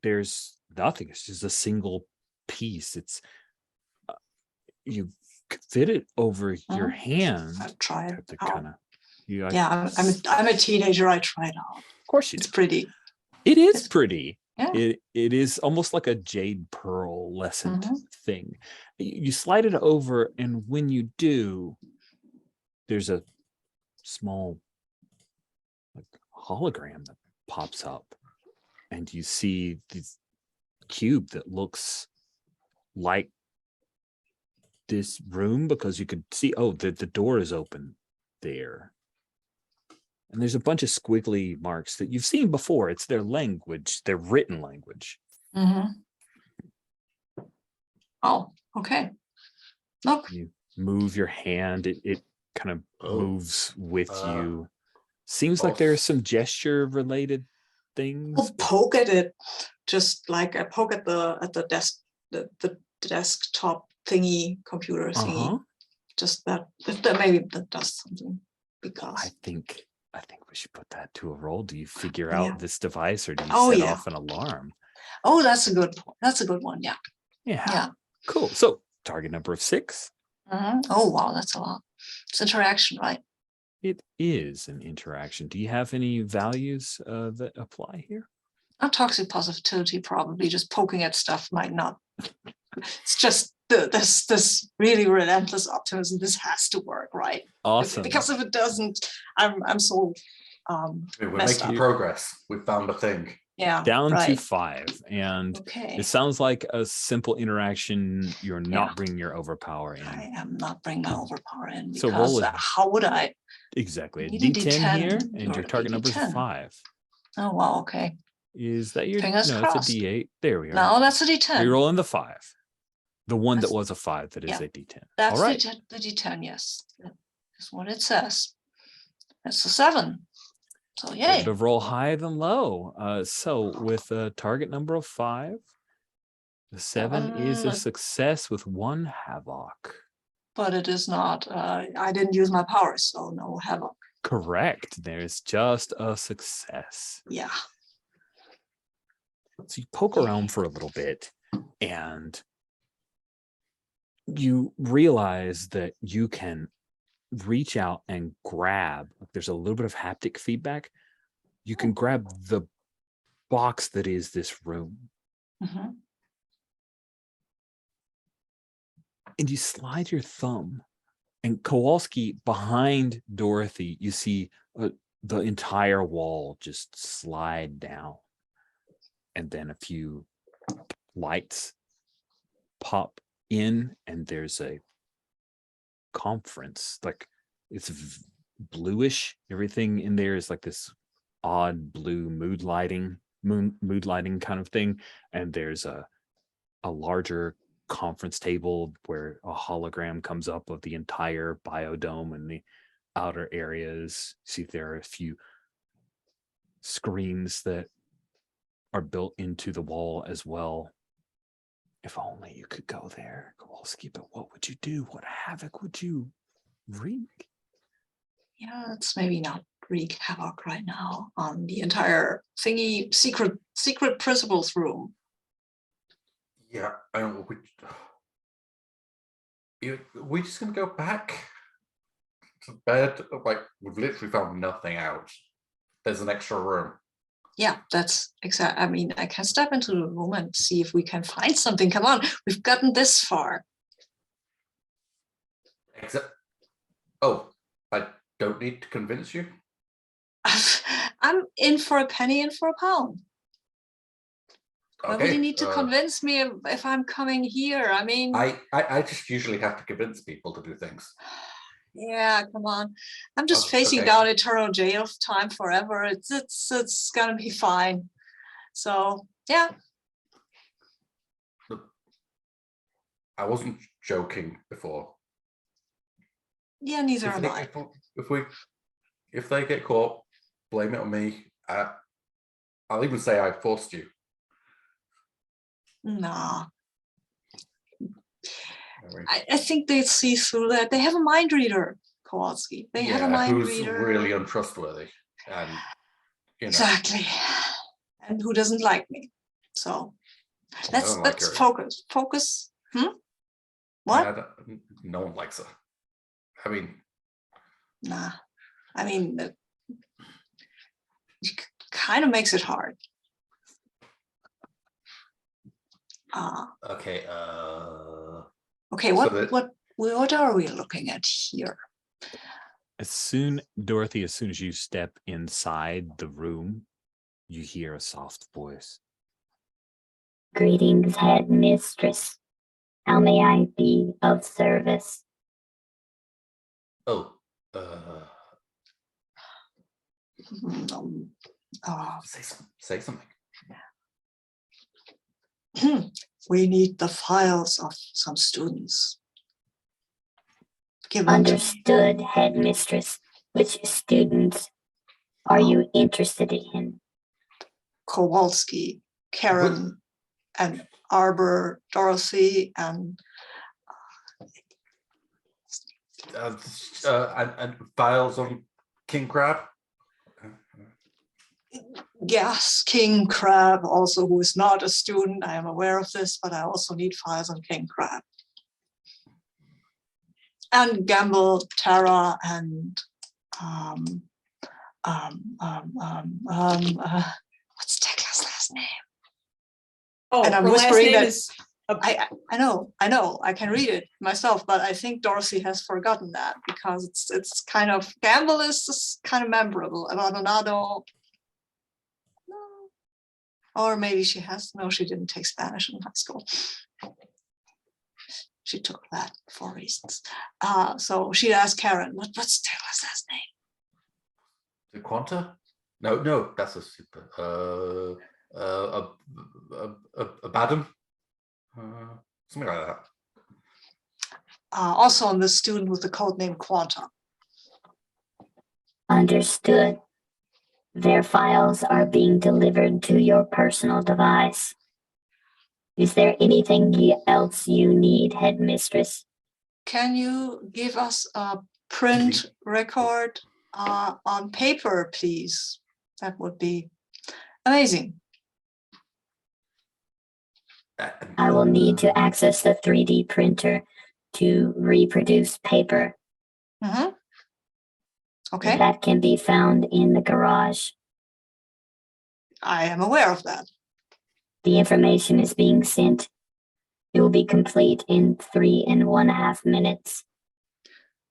There's nothing. It's just a single piece. It's you fit it over your hand. I'll try it. To kind of. Yeah, I'm a teenager. I try it out. Of course you do. It's pretty. It is pretty. Yeah. It is almost like a jade pearlescent thing. You slide it over, and when you do, there's a small like hologram that pops up, and you see this cube that looks like this room, because you could see, the door is open there. And there's a bunch of squiggly marks that you've seen before. It's their language, their written language. Oh, okay. Look. You move your hand, it kind of moves with you. Seems like there's some gesture related things. I'll poke at it, just like I poke at the desk, the desktop thingy, computer thingy. Just that maybe that does something. Because I think we should put that to a roll. Do you figure out this device, or do you set off an alarm? Oh, that's a good one. Yeah. Yeah. Cool. So target number of 6. Oh wow, that's a lot. It's interaction, right? It is an interaction. Do you have any values that apply here? Not toxic positivity, probably. Just poking at stuff might not. It's just this really relentless optimism. This has to work, right? Awesome. Because if it doesn't, I'm so We're making progress. We found a thing. Yeah. Down to 5. And okay. It sounds like a simple interaction. You're not bringing your overpower in. I am not bringing my overpower in, because So roll it. How would I? Exactly. A Need D10 here, and your target number is 5. Oh wow, okay. Is that your Fingers crossed. It's a D8. There we are. No, that's a D10. You're rolling the 5. The one That's- that was a 5 that is a D10. That's all right. the D10, yes. That's what it says. That's a 7. So yay. Better to roll high than low. So with a target number of 5, the 7 is a success with 1 havoc. But it is not. I didn't use my powers, so no havoc. Correct. There's just a success. Yeah. So you poke around for a little bit, and you realize that you can reach out and grab. There's a little bit of haptic feedback. You can grab the box that is this room. Mhm. And you slide your thumb, and Kowalski, behind Dorothy, you see the entire wall just slide down, and then a few lights pop in, and there's a conference. Like, it's bluish. Everything in there is like this odd blue mood lighting kind of thing, and there's a larger conference table where a hologram comes up of the entire biodome and the outer areas. See, there are a few screens that are built into the wall as well. If only you could go there, Kowalski, but what would you do? What havoc would you wreak? Yeah, let's maybe not wreak havoc right now on the entire thingy secret principals room. Yeah, I don't. We just gonna go back to bed? Like, we've literally found nothing out. There's an extra room. Yeah, that's exact. I mean, I can step into the room and see if we can find something. Come on, we've gotten this far. Except, oh, I don't need to convince you. I'm in for a penny and for a pound. Nobody need to convince me if I'm coming here. I mean, I just usually have to convince people to do things. yeah, come on. I'm just Okay, facing okay. down eternal jail time forever. It's gonna be fine. So yeah. I wasn't joking before. Yeah, neither am I. If they get caught, blame it on me. I'll even say I forced you. Nah. I think they see through that. They have a mind reader, Kowalski. They have a mind reader. Who's really untrustworthy, and exactly. And who doesn't like me? So let's focus. Focus. What? No one likes her. I mean, nah. I mean, it kind of makes it hard. Okay. Okay. What are we looking at here? Dorothy, as soon as you step inside the room, you hear a soft voice. Greetings, headmistress. How may I be of service? Oh, say something. We need the files of some students. Understood, headmistress. Which students are you interested in? Kowalski, Karen, and Arbor, Dorothy, and files on King Crab. yes, King Crab, also who is not a student. I am aware of this, but I also need files on King Crab. And Gamble, Tara, and what's Tekla's last name? Oh, and I'm her last whispering name that is I know, I can read it myself, but I think Dorothy has forgotten that because it's kind of, Gamble is just kind of memorable. Abandonado, or maybe she didn't take Spanish in high school. She took that for reasons. So she'd ask Karen, what's Taylor's last name? The Quanta? No, that's a super. Abaddon? Something like that. Also on the student with the code name Quanta. Understood. Their files are being delivered to your personal device. Is there anything else you need, headmistress? Can you give us a print record on paper, please? That would be amazing. I will need to access the 3D printer to reproduce paper. Mm-hmm. Okay. That can be found in the garage. I am aware of that. The information is being sent. It will be complete in 3.5 minutes.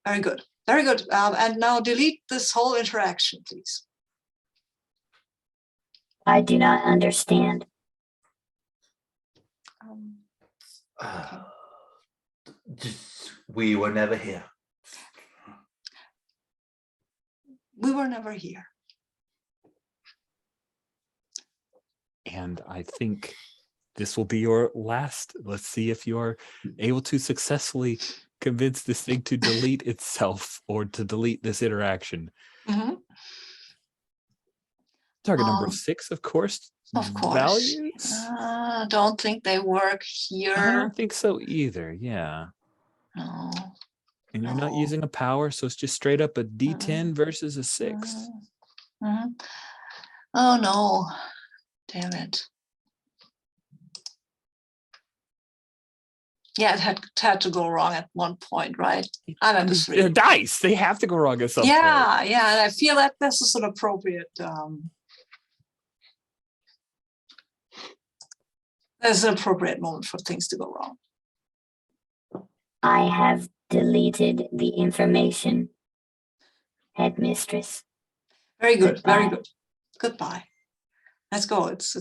Very good. Very good. And now delete this whole interaction, please. I do not understand. Okay. We were never here. We were never here. And I think this will be your last. Let's see if you're able to successfully convince this thing to delete itself or to delete this interaction. Mhm. Target number of 6, of course. Of course. Values? Don't think they work I here. don't think so either. Yeah. No. And you're not No. using a power, so it's just straight up a D10 versus a 6. Mhm. Oh no. Damn it. Yeah, it had to go wrong at one point, right? I'm at the They're 3. dice. They have to go wrong at some point. Yeah, and I feel that this is an appropriate. There's an appropriate moment for things to go wrong. I have deleted the information. Headmistress. Very good. Very Goodbye. good. Goodbye. Let's go. It's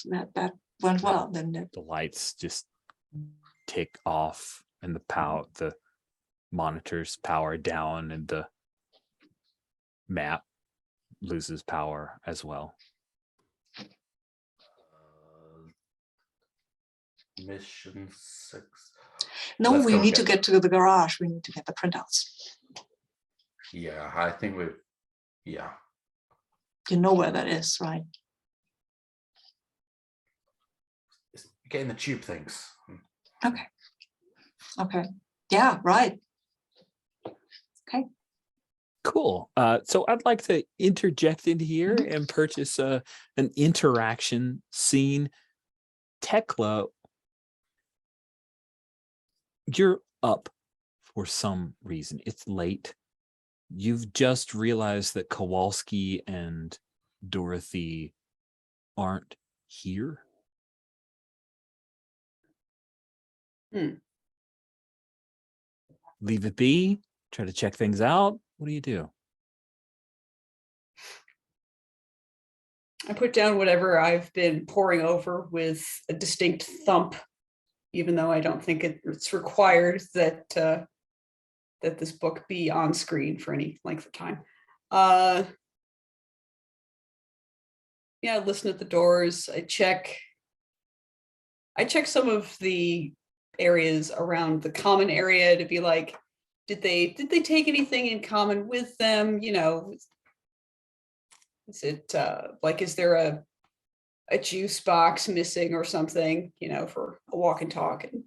that went well. Then The lights just tick off and the monitors power down and the map loses power as well. Mission 6. no, Let's we go need to get- get to the garage. We need to get the printouts. Yeah, I think we. Yeah. You know where that is, right? It's getting the tube things. Okay. Okay. Yeah, right. Cool. So I'd like to interject into here and purchase an interaction scene. Tekla, you're up for some reason. It's late. You've just realized that Kowalski and Dorothy aren't here. Leave it be. Try to check things out. What do you do? I put down whatever I've been poring over with a distinct thump, even though I don't think it's required that that this book be on screen for any length of time. Yeah, I listen at the doors. I check some of the areas around the common area to be like, did they take anything in common with them? You know, is it like, is there a juice box missing or something, you know, for a walk and talk? And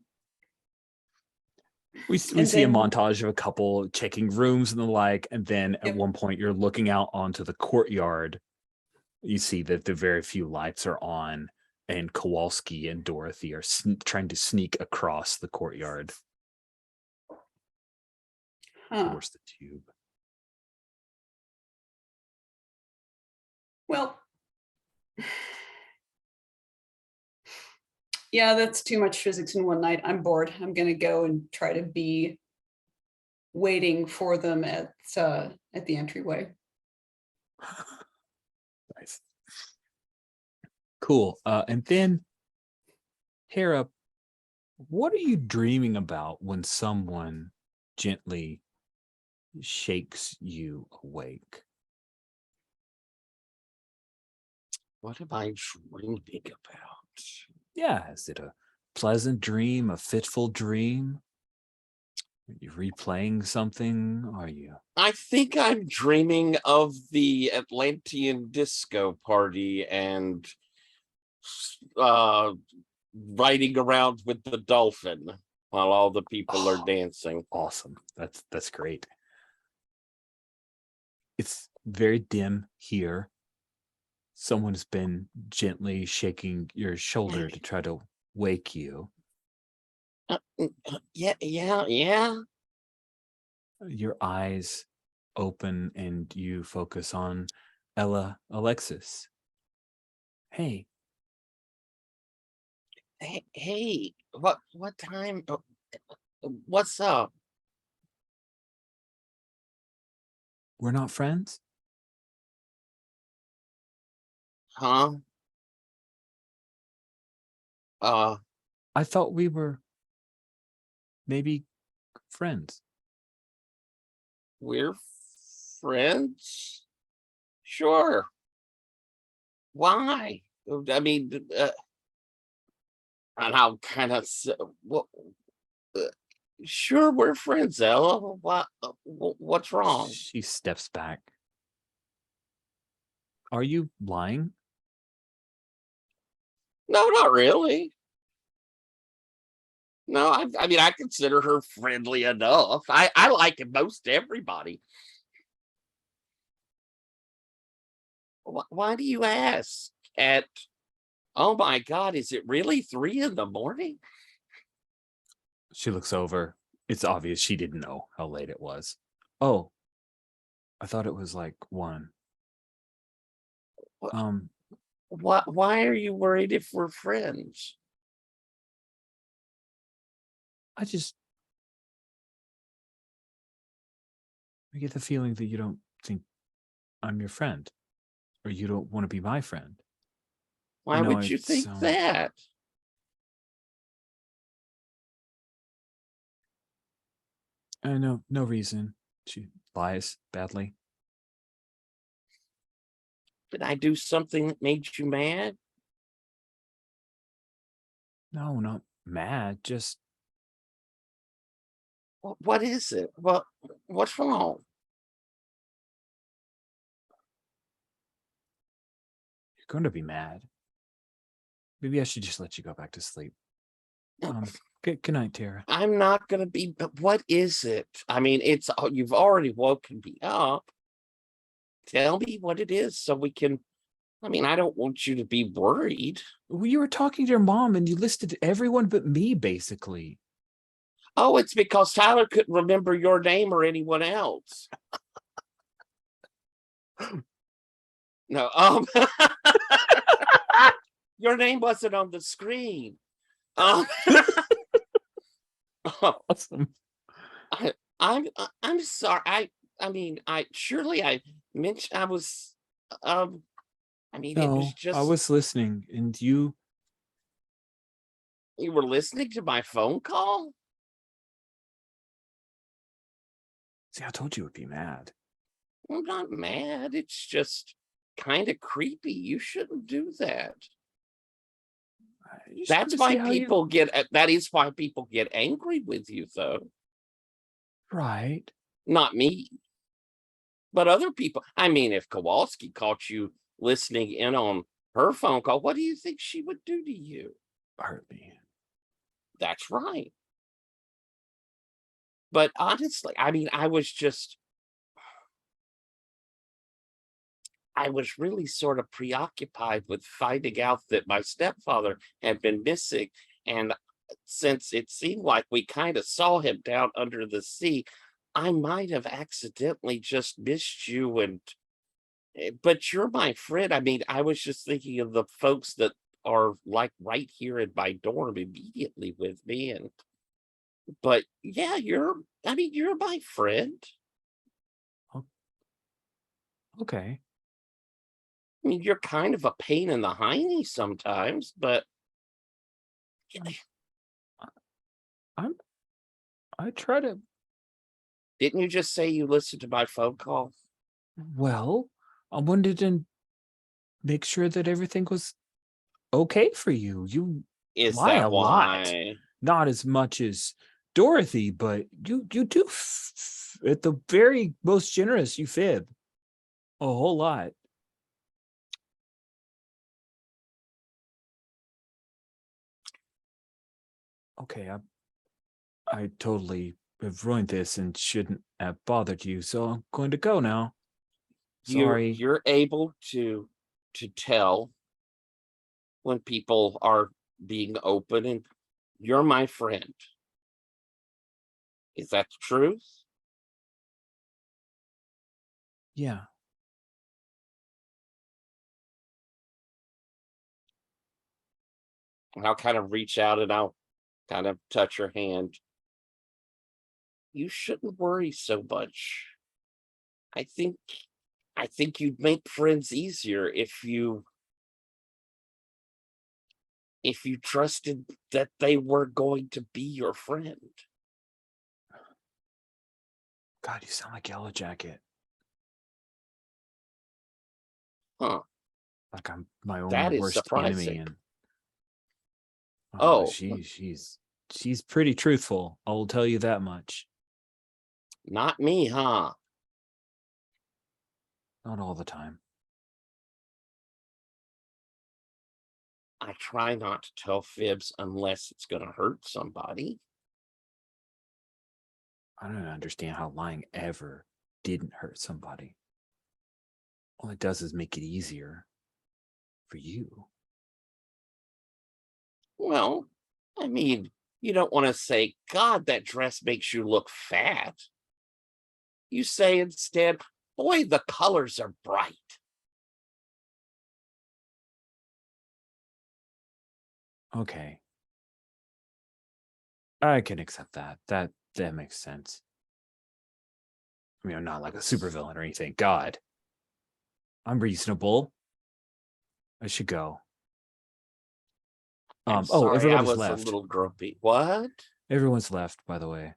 We And see a then- montage of a couple checking rooms and the like, and then at Yep. one point you're looking out onto the courtyard. You see that the very few lights are on, and Kowalski and Dorothy are trying to sneak across the courtyard huh. towards the tube. Well, yeah, that's too much physics in one night. I'm bored. I'm gonna go and try to be waiting for them at the entryway. Nice. Cool. And then, Hera, what are you dreaming about when someone gently shakes you awake? What am I dreaming about? Yeah, is it a pleasant dream, a fitful dream? Are you replaying something? Are you? I think I'm dreaming of the Atlantean disco party and riding around with the dolphin while all the people are dancing. Awesome. That's great. It's very dim here. Someone's been gently shaking your shoulder to try to wake you. Yeah. Your eyes open and you focus on Alexis. Hey, Hey, what time? What's up? we're not friends? Huh? I thought we were maybe friends. We're friends? Sure. Why? I mean, and I'll kind of, what? Sure, we're friends, Ella. What's wrong? She steps back. Are you lying? No, not really. No, I mean, I consider her friendly enough. I like most everybody. Why do you ask? At Oh my God, is it really 3 in the morning? She looks over. It's obvious she didn't know how late it was. Oh, I thought it was like 1. Wh- Um, Why are you worried if we're friends? I get the feeling that you don't think I'm your friend, or you don't want to be my friend. Why know would you it's think that? I know no reason. She lies badly. Did I do something that made you mad? No, not mad. Just What is it? What's wrong? you're going to be mad. Maybe I should just let you go back to sleep. Good night, Tara. I'm not gonna be, but what is it? I mean, you've already woken me up. Tell me what it is so we can. I mean, I don't want you to be worried. Well, you were talking to your mom and you listed everyone but me, basically. Oh, it's because Tyler couldn't remember your name or anyone else. No, your name wasn't on the screen. Um, Awesome. I'm sorry. I mean, I mentioned I was. I mean, it was No, I just was listening, and you you were listening to my phone call. see. I told you would be mad. I'm not mad. It's just kind of creepy. You shouldn't do that. I just wanted That's to see why how you. people get. That is why people get angry with you, though. Right. Not me, but other people. I mean, if Kowalski caught you listening in on her phone call, what do you think she would do to you? Hurt me. That's right. But honestly, I mean, I was really sort of preoccupied with finding out that my stepfather had been missing. And since it seemed like we kind of saw him down under the sea, I might have accidentally just missed you. But you're my friend. I mean, I was just thinking of the folks that are like right here in my dorm immediately with me. But yeah, I mean, you're my friend. Okay. I mean, you're kind of a pain in the hiney sometimes, but I'm. I try to. didn't you just say you listened to my phone call? Well, I wanted to make sure that everything was okay for you. You Is lie a that lot. why? Not as much as Dorothy, but you do at the very most generous. You fib a whole lot. Okay, I totally have ruined this and shouldn't have bothered you, so I'm going to go now. Sorry. You're able to tell when people are being open, and you're my friend. Is that the truth? Yeah. I'll kind of reach out and I'll kind of touch her hand. You shouldn't worry so much. I think you'd make friends easier if you trusted that they were going to be your friend. God, you sound like Yellow Jacket. Huh. Like I'm my own That is worst enemy. surprising. And Oh. she's pretty truthful. I will tell you that much. Not me, huh? Not all the time. I try not to tell fibs unless it's going to hurt somebody. I don't understand how lying ever didn't hurt somebody. All it does is make it easier for you. Well, I mean, you don't want to say, God, that dress makes you look fat. You say instead, boy, the colors are bright. Okay. I can accept that. That makes sense. I mean, I'm not like a supervillain or anything. God. I'm reasonable. I should go. I'm sorry, I everybody's was left. a little grumpy. What? Everyone's left, by the way.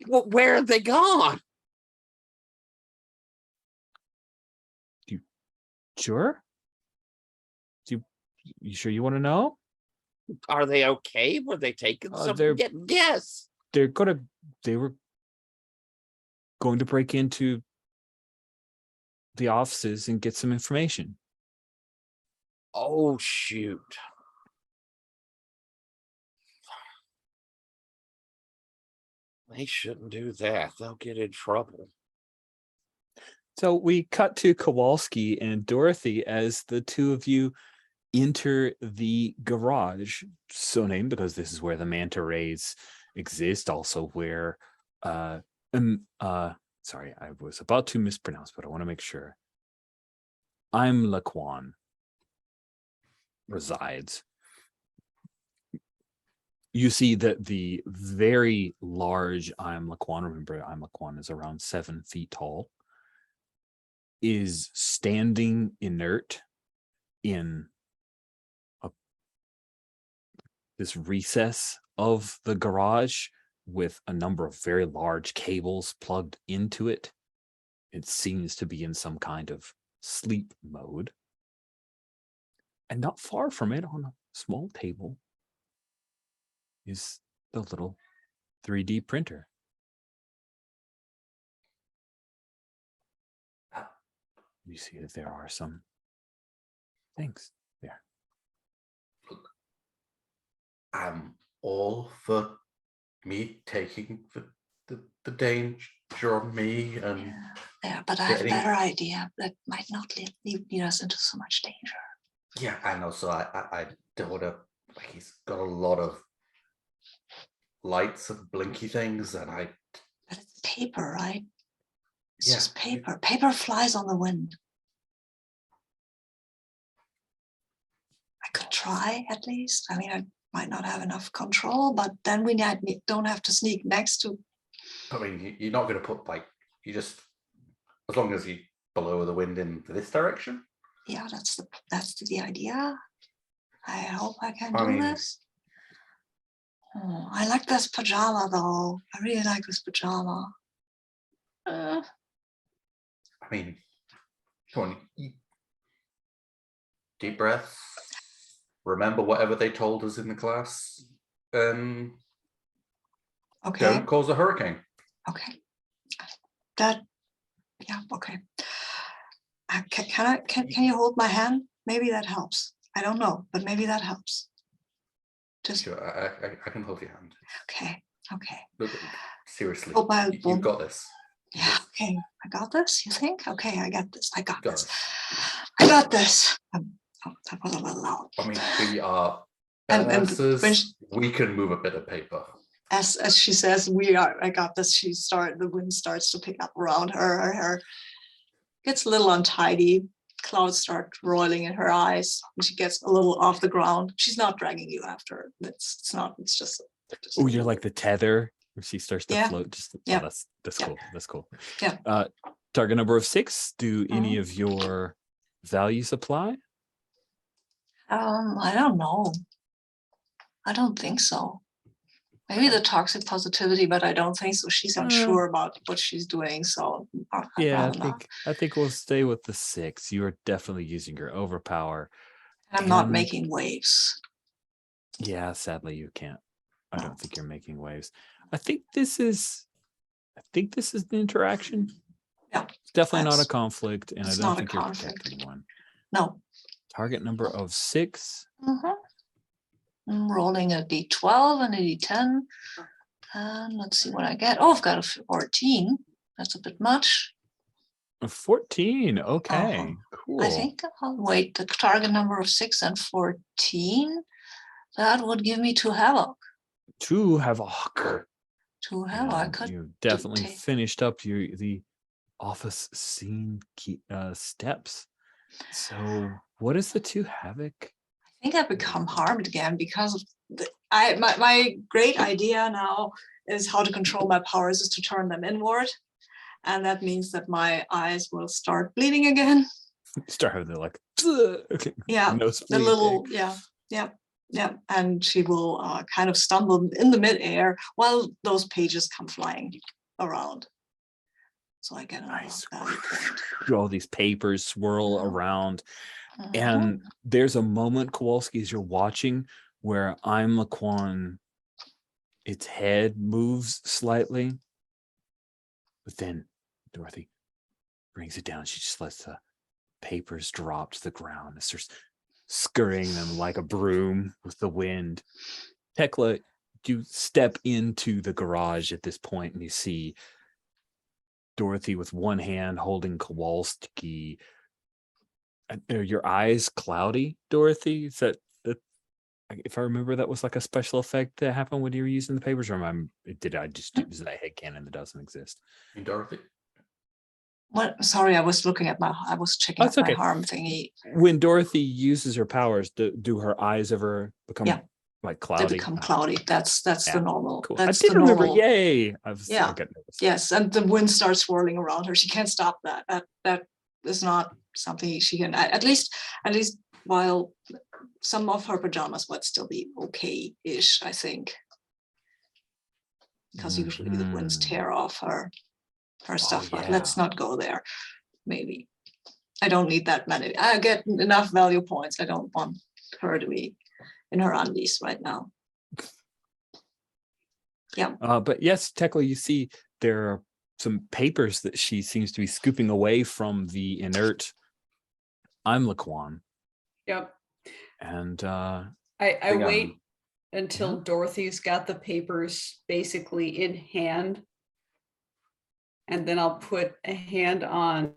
Well, where are they gone? Sure? You sure you want to know? Are they okay? Were they taking something? Yes. They were going to break into the offices and get some information. Oh, shoot. They shouldn't do that. They'll get in trouble. So we cut to Kowalski and Dorothy as the two of you enter the garage, so named because this is where the manta rays exist, also where sorry, I was about to mispronounce, but I want to make sure. I'm Laquan resides. You see that the very large I'm Laquan, remember I'm Laquan is around 7 feet tall, is standing inert in this recess of the garage with a number of very large cables plugged into it. It seems to be in some kind of sleep mode. And not far from it, on a small table, is the little 3D printer. You see that there are some things there. I'm all for me taking the danger on me and Yeah, but I have a getting- better idea that might not lead us into so much danger. yeah, I know. So I don't want to, like, he's got a lot of lights and blinky things, and But it's paper, right? It's Yeah. just paper. Paper flies on the wind. I could try at least. I mean, I might not have enough control, but then we don't have to sneak next to. I mean, you're not going to put, like, you just, as long as you blow the wind in this direction. Yeah, that's the idea. I hope I can I do mean- this. Oh, I like this pajama though. I really like this pajama. I mean, come on, deep breaths. Remember whatever they told us in the class, and Okay. don't cause a hurricane. Okay. Yeah, okay. Can you hold my hand? Maybe that helps. I don't know, but maybe that helps. Just Sure, I can hold your hand. okay. Look, seriously, Hold my you've got this. Yeah, okay. I got this, you think? Okay, I got this. I got Got this. it. I got this. That was a little loud. I mean, we are And badasses. when she- We can move a bit of paper. As she says, I got this. The wind starts to pick up around her gets a little untidy. Clouds start rolling in her eyes, and she gets a little off the ground. She's not dragging you after. It's not. It's just. Oh, you're like the tether. She starts to Yeah. float. Just Yeah. that's Yeah. cool. That's cool. Yeah. Target number of 6. Do any of your values apply? I don't know. I don't think so. Maybe the toxic positivity, but I don't think so. She's unsure about what she's doing. So Yeah, rather not. I think we'll stay with the 6. You are definitely using your overpower. I'm not And- making waves. Yeah, sadly you can't. I No. don't think you're making waves. I think this is an interaction. Yeah, It's definitely not a that's- conflict, and I it's don't not a think you're conflict. protecting one. No. Target number of 6. I'm rolling a d12 and a d10. And let's see what I get. Oh, I've got a 14. That's a bit much. A 14. Okay, cool. I think I'll wait. The target number of 6 and 14. That would give me 2 havoc. 2 havoc. 2 havoc. I And could you definitely take- finished up the office scene steps. So what is the 2 havoc? I think I've become harmed again because of my great idea now is how to control my powers is to turn them inward. And that means that my eyes will start bleeding again. Start having the like Yeah, nose the little, yeah. And she will kind of stumble in the midair while those pages come flying around. So I get a Nice. value point. All these papers swirl around. Mhm. And there's a moment, Kowalski, as you're watching, where I'm Laquan, its head moves slightly. But then Dorothy brings it down. She just lets the papers drop to the ground and starts scurrying them like a broom with the wind. Tekla, you step into the garage at this point and you see Dorothy with one hand holding Kowalski. Are your eyes cloudy, Dorothy? Is that if I remember, that was like a special effect that happened when you were using the papers, or did I just use that headcanon that doesn't exist? And Dorothy. What? Sorry, I was checking That's out my okay. harm thingy. When Dorothy uses her powers, do her eyes ever become Yeah. like They cloudy? become cloudy. That's Yeah, the normal. Cool. That's I did the remember. normal. Yay! I Yeah. got nervous. Yes, and the wind starts swirling around her. She can't stop that. That is not something she can. At least while some of her pajamas would still be okay-ish, I think, because usually the winds Mhm. tear off her stuff. But yeah. let's not go there. Maybe I don't need that many. I get enough value points. I don't want her to be in her undies right now. Yeah. But yes, Tekla, you see there are some papers that she seems to be scooping away from the inert I'm Laquan. Yep. And I Think wait I'm- until Dorothy's got the papers basically in hand. And then I'll put a hand on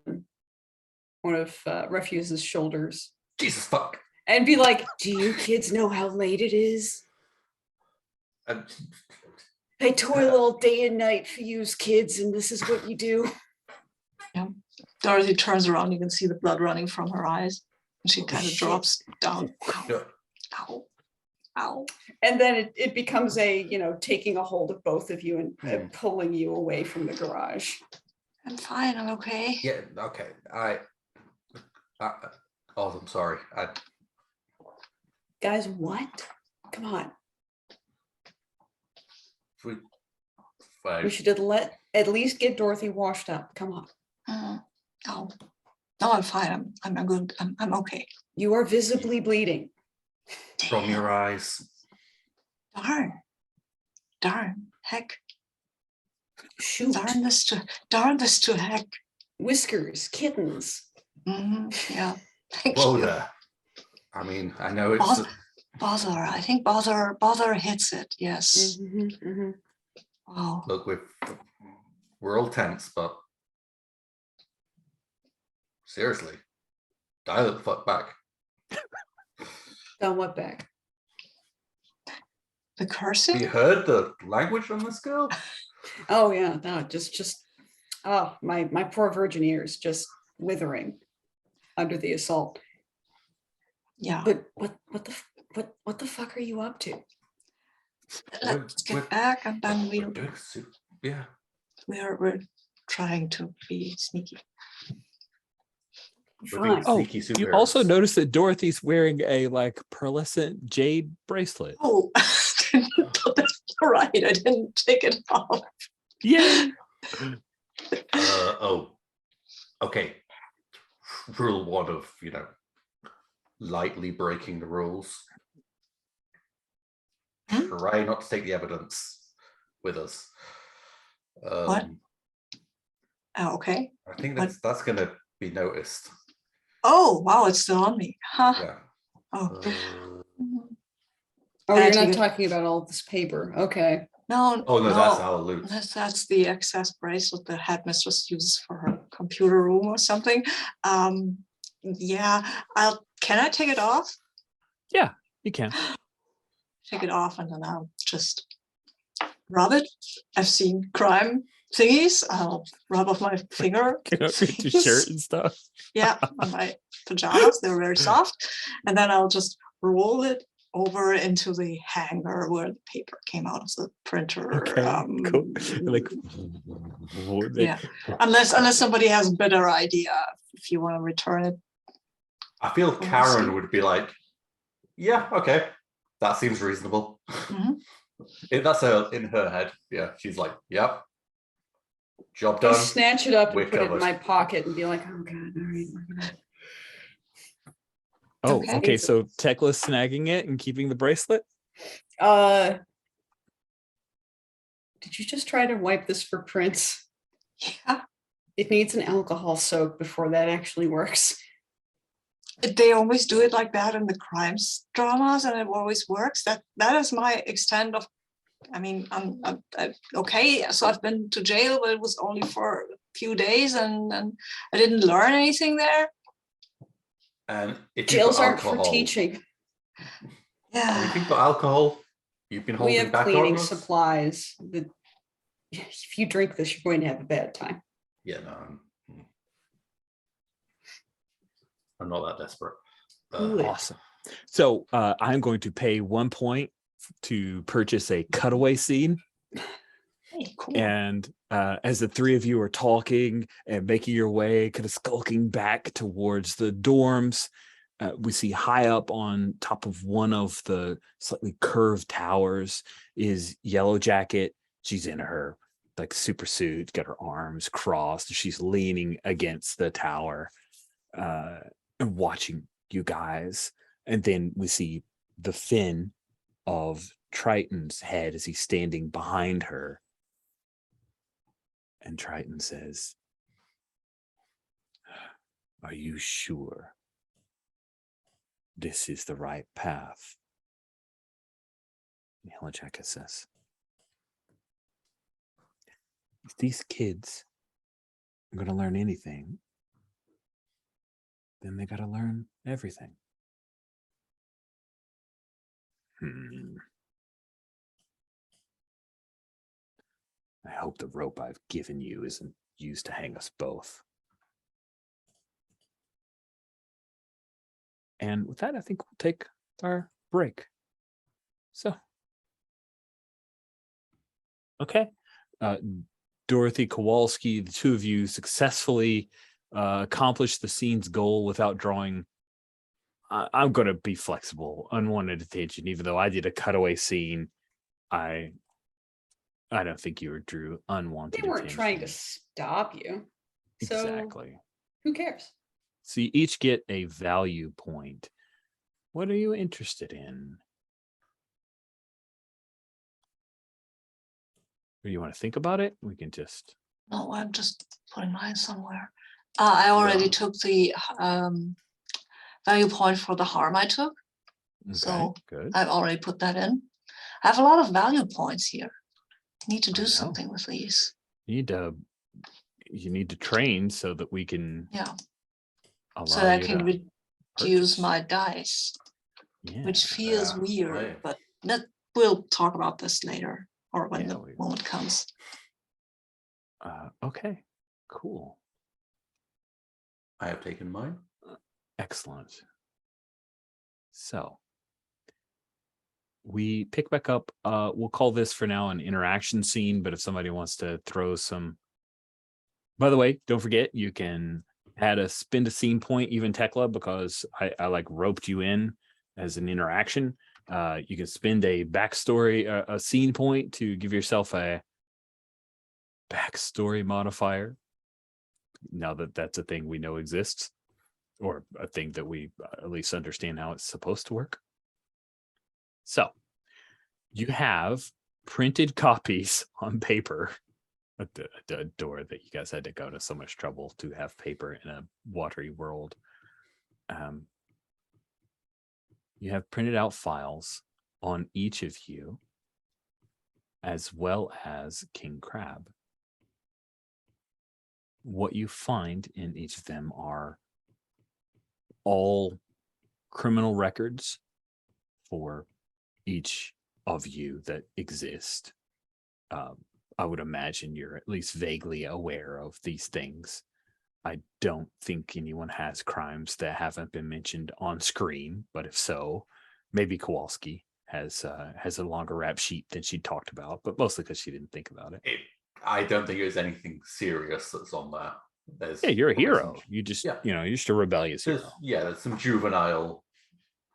one of Refuse's shoulders Jesus fuck. and be like, do you kids know how late it is? Um, I toil all day and night for yous kids, and this is what you do. Dorothy turns around. You can see the blood running from her eyes, and she kind of shit. drops down. yeah. Ow, ow. And then it becomes taking a hold of both of you and Hmm. pulling you away from the garage. I'm fine. I'm okay. Yeah. Okay. Oh, I'm sorry. Guys, what? Come on. We should at least get Dorothy washed up. Come on. Oh, no, I'm fine. I'm good. I'm okay. You are visibly bleeding. From your eyes. Darn, heck, Shoot. darn this to heck. Whiskers, kittens. Yeah. Thank Whoa you. there. I mean, I know it's Bother. I think bother hits it. Yes. Mhm, mhm. Wow. look, we're all tense, but seriously, dial it the fuck back. Down what back? The You cursing. heard the language on this girl? Oh yeah, no, just my poor virgin ears. Just withering under the assault. Yeah. But what the fuck are you up to? Let's we're- get back, and then We're doing yeah. we're trying to be sneaky. We're being Fine. Oh, sneaky you also superheroes. notice that Dorothy's wearing a like pearlescent jade bracelet. Oh, that's right. I didn't take it off. Yay! Oh, okay. Rule 1 of, lightly breaking the rules. Hmm? Try not to take the evidence with us. What? Oh, okay. I think What? that's going to be noticed. Oh, wow, it's still on me. Huh. Yeah. Oh. Oh, Can I you're take not it? talking about all this paper. Okay. No, Oh no, no. that's our loot. That's the excess bracelet the headmistress uses for her computer room or something. Yeah, can I take it off? Yeah, you can. Take it off, and then I'll just rub it. I've seen crime thingies. I'll rub off my finger. Get up with your shirt and stuff. Yeah, on my pajamas. They're very soft. And then I'll just roll it over into the hanger where the paper came out of the printer. Okay, cool. Like, Yeah, unless somebody has a better idea, if you want to return it. I feel We'll Karen see. would be like, yeah, okay, that seems reasonable. Mhm. That's in her head. Yeah, she's like, yep, job I done. snatch it up We're and put it in covered. my pocket and be like, oh god, all right, we're gonna. oh, Okay. okay. So Tekla snagging it and keeping the bracelet. Did you just try to wipe this for prints? Yeah, It needs an alcohol soak before that actually works. they always do it like that in the crimes dramas, and it always works. That is my extent of. I mean, I'm okay. So I've been to jail, but it was only for a few days, and I didn't learn anything there. And if you've Jails got aren't for alcohol, teaching. and if Yeah. you've got alcohol, you've been We holding have back cleaning on us. supplies. If you drink this, you're going to have a bad time. Yeah, no, I'm not that desperate. Good. Awesome. So I'm going to pay 1 point to purchase a cutaway scene. Hey, cool. And as the three of you are talking and making your way, kind of skulking back towards the dorms, we see high up on top of one of the slightly curved towers is Yellow Jacket. She's in her like super suit, got her arms crossed. She's leaning against the tower and watching you guys. And then we see the fin of Triton's head as he's standing behind her. And Triton says, "Are you sure this is the right path?" Yellow Jacket says, "If these kids are going to learn anything, then they got to learn everything." I hope the rope I've given you isn't used to hang us both. And with that, I think we'll take our break. So, okay. Dorothy Kowalski, the two of you successfully accomplished the scene's goal without drawing. I'm going to be flexible, unwanted attention, even though I did a cutaway scene. I don't think you drew unwanted They weren't attention. trying to stop you. So Exactly. who cares? So you each get a value point. What are you interested in? Or you want to think about it? We can just. No, I'm just putting mine somewhere. I already Yeah. took the value point for the harm I took. Okay, So good. I've already put that in. I have a lot of value points here. Need to I do know. something with these. You need to train so that we can Yeah, allow so that I you can to reduce purchase. my dice, Yeah. which feels Yeah, weird, right. but we'll talk about this later or when Yeah, the moment comes. Okay, cool. I have taken mine. Excellent. So we pick back up. We'll call this for now an interaction scene, but if somebody wants to throw some, by the way, don't forget you can add a spend a scene point, even Tekla, because I like roped you in as an interaction. You can spend a backstory, a scene point to give yourself a backstory modifier. Now that that's a thing we know exists, or a thing that we at least understand how it's supposed to work. So you have printed copies on paper. The door that you guys had to go to so much trouble to have paper in a watery world. You have printed out files on each of you, as well as King Crab. What you find in each of them are all criminal records for each of you that exist. I would imagine you're at least vaguely aware of these things. I don't think anyone has crimes that haven't been mentioned on screen, but if so, maybe Kowalski has a longer rap sheet than she talked about, but mostly because she didn't think about it. I don't think there's anything serious that's on that. There's Yeah, you're a probably hero. some- You just, yeah. you're just a rebellious There's, hero. yeah, there's some juvenile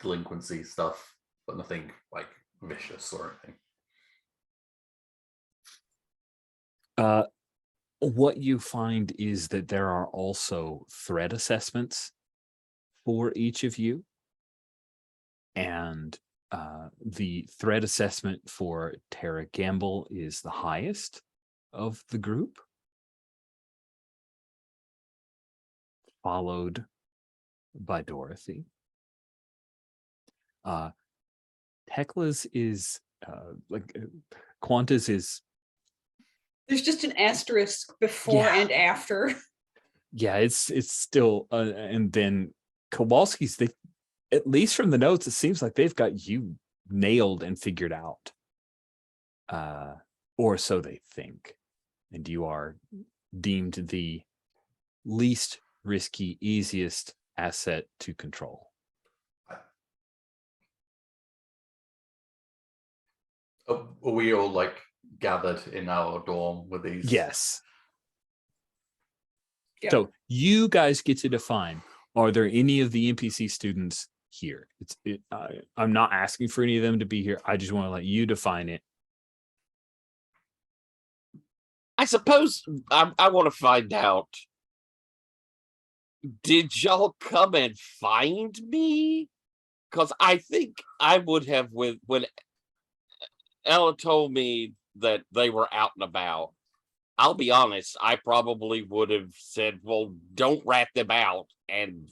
delinquency stuff, but nothing like vicious or anything. What you find is that there are also threat assessments for each of you. And the threat assessment for Tara Gamble is the highest of the group, followed by Dorothy. Tekla's is Quanta's is, There's just an asterisk before Yeah. and after. yeah, it's still, and then Kowalski's, they, at least from the notes, it seems like they've got you nailed and figured out. Or so they think. And you are deemed the least risky, easiest asset to control. Are we all like gathered in our dorm with these? Yes. Yeah. So you guys get to define, are there any of the NPC students here? I'm not asking for any of them to be here. I just want to let you define it. I suppose I want to find out. Did y'all come and find me? Because I think I would have, when Ella told me that they were out and about. I'll be honest, I probably would have said, well, don't rat them out, and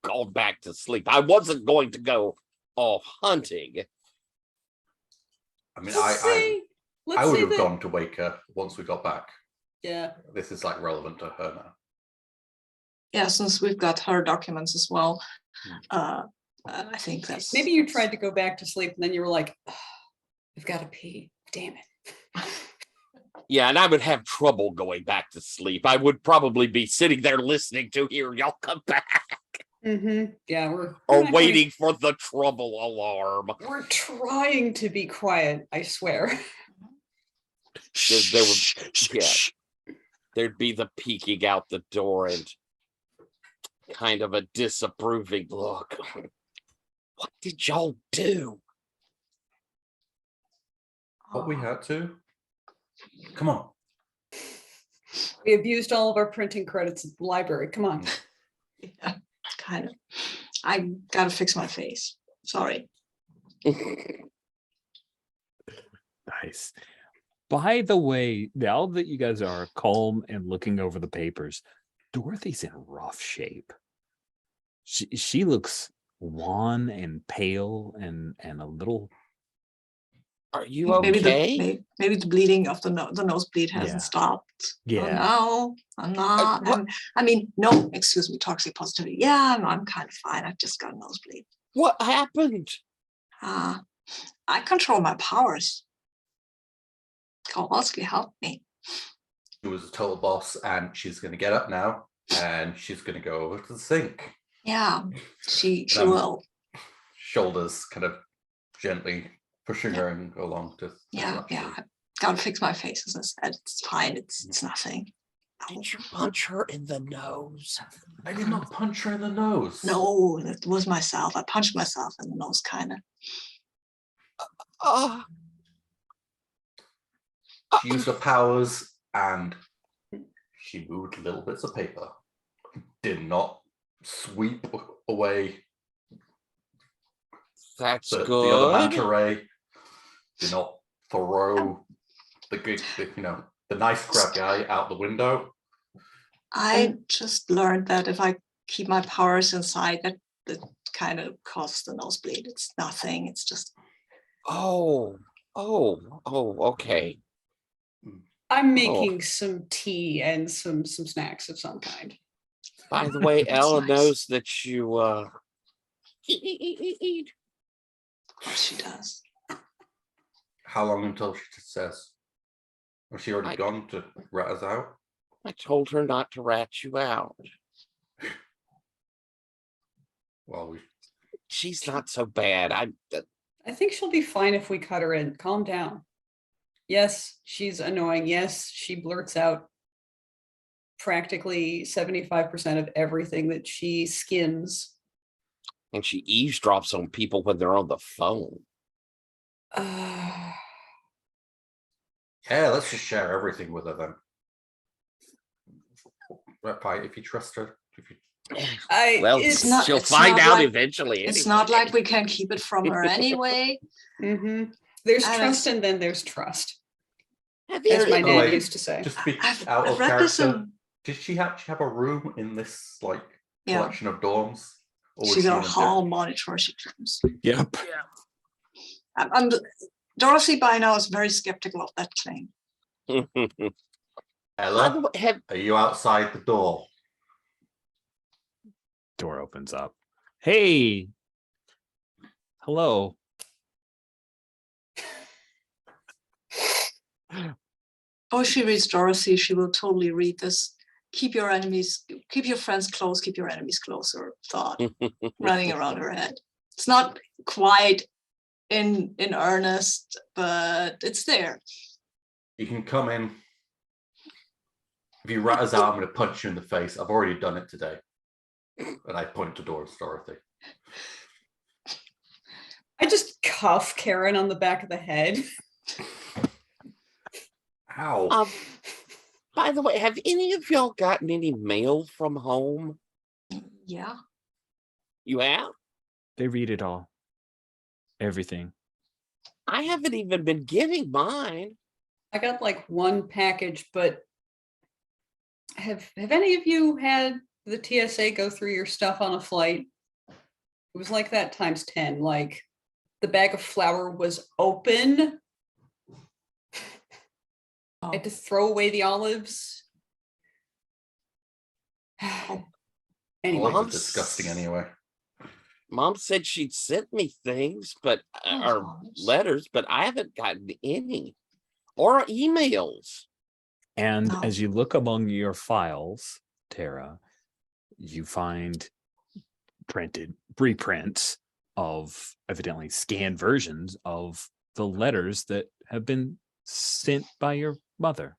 gone back to sleep. I wasn't going to go off hunting. I mean, Let's say I would have that- gone to wake her once we got back. Yeah. This is like relevant to her now. Yeah, since we've got her documents as well, I think that's Maybe you tried to go back to sleep and then you were like, oh, I've got to pee. Damn it. Yeah, and I would have trouble going back to sleep. I would probably be sitting there listening to hear y'all come back. Mm-hmm. Yeah, we're Or not waiting for the trouble alarm. We're trying to be quiet, I swear. There would, yeah, there'd be the peeking out the door and kind of a disapproving look. What did y'all do? What we had to. Come on. We abused all of our printing credits at the library. Come on. Yeah, kind of. I gotta fix my face. Sorry. Nice. By the way, now that you guys are calm and looking over the papers, Dorothy's in rough shape. She looks wan and pale and a little. Are you Maybe okay? maybe the bleeding of the nosebleed hasn't Yeah. stopped. Yeah. Oh, no, I'm not. what- I mean, no, excuse me, toxic positivity. Yeah, no, I'm kind of fine. I've just got a nosebleed. What happened? I control my powers. Kowalski helped me. She was a total boss, and she's going to get up now And she's going to go over to the sink. Yeah, she Um, will. Shoulders kind of gently pushing Yeah. her along to. Yeah, I gotta fix my face, as I said. It's fine. It's nothing. Did you punch her in the nose? I did not punch her in the nose. No, it was myself. I punched myself in the nose, kind of. Oh, She used her powers and she moved little bits of paper. Did not sweep away that's the good. other manta ray. Did not throw the nice crap guy out the window. I just learned that if I keep my powers inside, that it kind of causes the nosebleed. It's nothing. It's just Oh, okay. I'm making some tea and some snacks of some kind. By the way, That's Ella nice. knows that you of course she does. How long until she says? Was she already I- gone to rat us out? I told her not to rat you out. Well, She's not so bad. I think she'll be fine if we cut her in. Calm down. Yes, she's annoying. Yes, she blurts out practically 75% of everything that she skims. And she eavesdrops on people when they're on the phone. Uh, yeah, let's just share everything with her then. If you trust her, Well, it's not- she'll it's find not out like- eventually. It's anyway. not like we can keep it from her anyway. There's And trust it's- and then there's trust, Have you as my ever- Oh, dad wait. used to say. just be I've out of read this character. in. Did she have a room in this Yeah, collection of dorms? Or was she's she a in hall monitor. She claims. Yep. Dorothy by now is very skeptical of that claim. By the Ella, way, are you outside the door? Door opens up. Hey. Hello. Oh, she reads Dorothy. She will totally read this. Keep your friends close, keep your enemies closer thought running around her head. It's not quite in earnest, but it's there. You can come in. If you rat us out, I'm going to punch you in the face. I've already done it today. And I point to Dorothy. I just cuff Karen on the back of the head. Ow. by the way, have any of y'all gotten any mail from home? Yeah. You have? They read it all. Everything. I haven't even been getting mine. I got like one package, but have any of you had the TSA go through your stuff on a flight? It was like that times 10. Like the bag of flour was open. I had to throw away the olives. Anyway, Olives are disgusting anyway. Mom said she'd sent me things, but or Olives. letters, but I haven't gotten any or emails. And No. as you look among your files, Tara, you find reprints of evidently scanned versions of the letters that have been sent by your mother.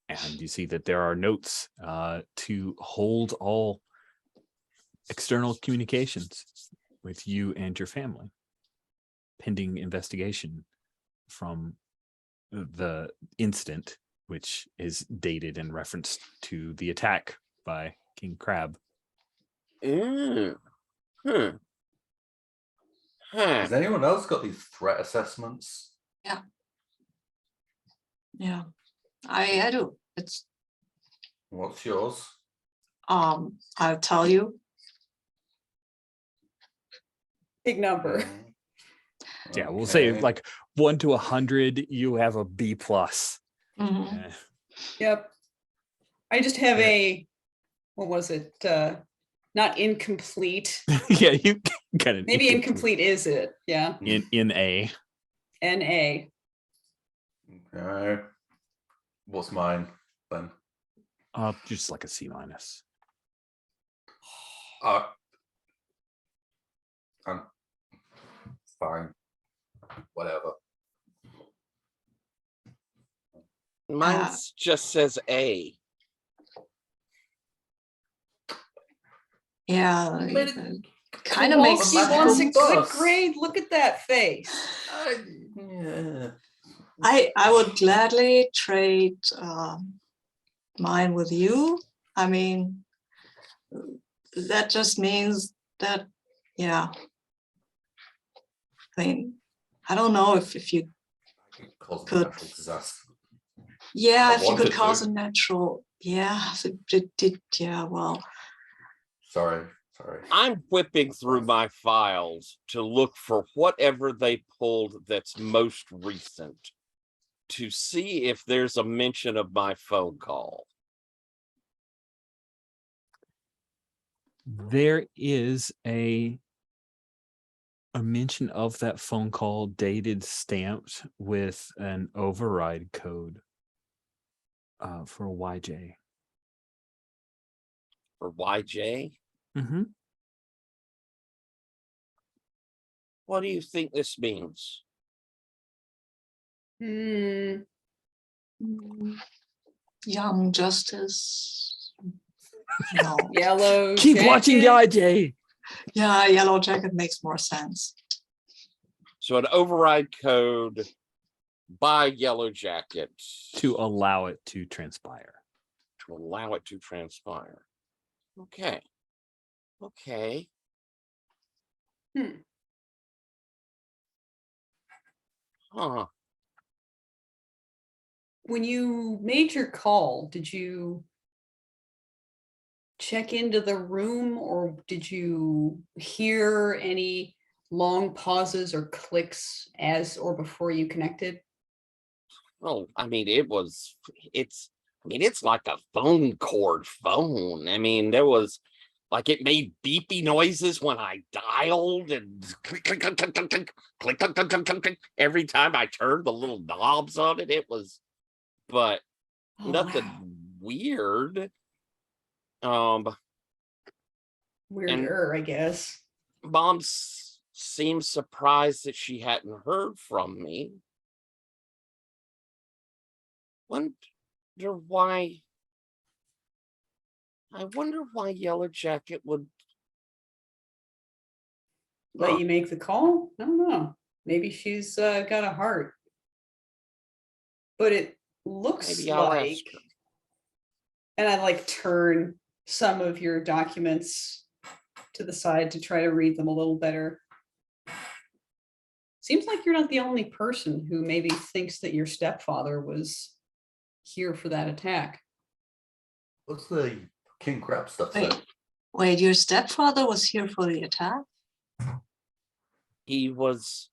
And you see that there are notes to hold all external communications with you and your family, pending investigation from the incident, which is dated in reference to the attack by King Crab. Mm. Hmm. Huh. Has anyone else got these threat assessments? Yeah. I do. It's What's yours? I'll tell you. big number. Yeah, we'll say Okay. like 1 to 100, you have a B plus. Mhm. Eh, Yep. I just have a, what was it? Not incomplete. yeah, you kind of Maybe incomplete is it? Yeah. in A. NA. Okay. What's mine then? Just like a C minus. I'm fine. Whatever. Mine just says A. Yeah, But kind of Well, makes he wants a sense. good Bus. grade. Look at that face. Yeah. I would gladly trade mine with you. I mean, that just means that, yeah. I mean, I don't know if you, Cause a Could. natural disaster. yeah, I if you could wanted cause to. a natural, yeah, if it did, yeah, well, Sorry. I'm whipping through my files to look for whatever they pulled that's most recent to see if there's a mention of my phone call. There is a mention of that phone call, dated, stamped with an override code for YJ. For YJ? Mm-hmm. What do you think this means? Hmm. young justice. No. Yellow. Keep watching jacket. YJ. Yeah, yellow jacket makes more sense. So an override code by Yellow Jacket To allow it to transpire. to allow it to transpire. Okay. Okay. Hmm. Huh. When you made your call, did you check into the room or did you hear any long pauses or clicks as or before you connected? Well, I mean, it's like a phone cord phone. I mean, there was like it made beepy noises when I dialed and click, click, click, click, click, click, click, click, click, click, click, click. Every time I turned the little knobs on it, it was, but Oh, nothing wow. weird. And Weirder, I guess. Mom seemed surprised that she hadn't heard from me. Wonder why. I wonder why Yellow Jacket would. Let Huh. you make the call? I don't know. Maybe she's got a heart. But it looks Maybe I'll ask like, her. and I like turn some of your documents to the side to try to read them a little better. Seems like you're not the only person who maybe thinks that your stepfather was here for that attack. What's the King Crab stuff Wait, say? wait, your stepfather was here for the attack? He was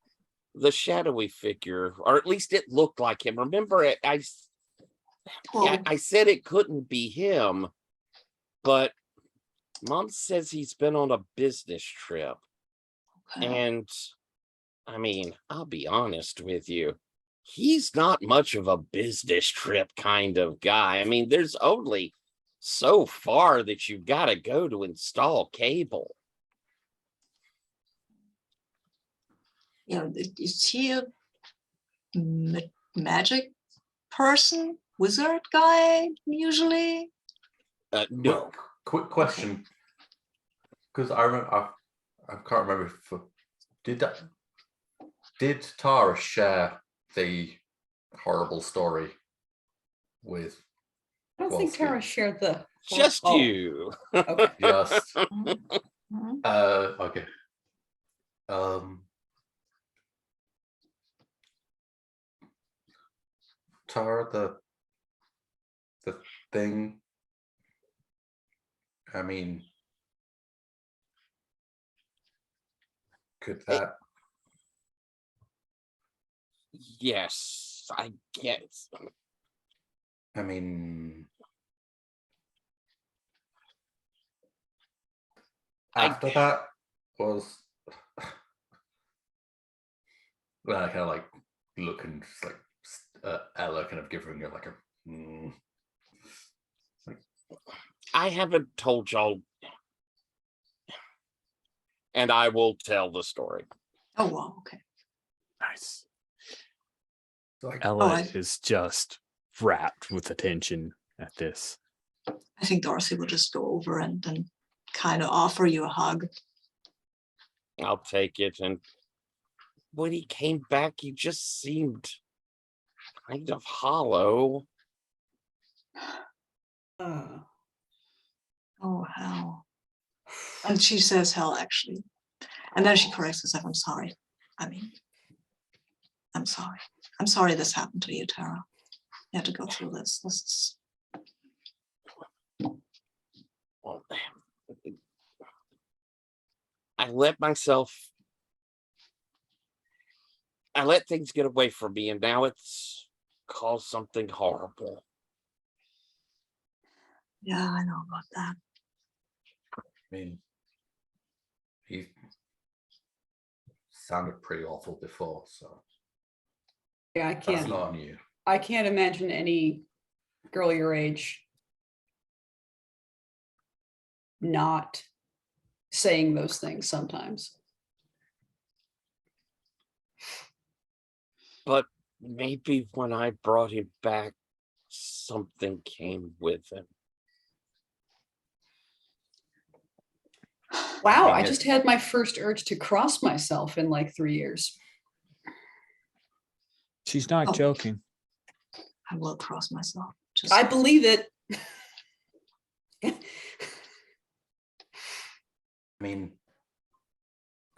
the shadowy figure, or at least it looked like him. Remember, Well, I said it couldn't be him, but Mom says he's been on a business trip. okay. And I mean, I'll be honest with you. He's not much of a business trip kind of guy. I mean, there's only so far that you've got to go to install cable. Yeah, is he a magic person, wizard guy usually? No. Quick question, because I remember I can't remember if did Tara share the horrible story with I don't think Kowalski? Tara shared the. Just Oh, you. okay. Just Mhm. okay. Tara, the thing. I mean, could that? Yes, I guess. I mean, after that was well, I kind of like look and just like Ella kind of giving her like a. I haven't told y'all. and I will tell the story. Oh, wow, okay. Nice. Like, Ella I- is just wrapped with attention at this. I think Dorothy will just go over and then kind of offer you a hug. I'll take it. And when he came back, he just seemed kind of hollow. Uh, Oh, hell. And she says hell, actually. And then she corrects herself. I'm sorry. I mean, I'm sorry. I'm sorry this happened to you, Tara. You had to go through this. This is Well, I let things get away from me, and now it's caused something horrible. yeah, I know about that. I mean, he sounded pretty awful before, so yeah, I that's can't. not on you. I can't imagine any girl your age not saying those things sometimes. But maybe when I brought him back, something came with him. Wow, mean, I it- just had my first urge to cross myself in like 3 years. She's not Oh. joking. I will cross myself. Just I believe it. I mean,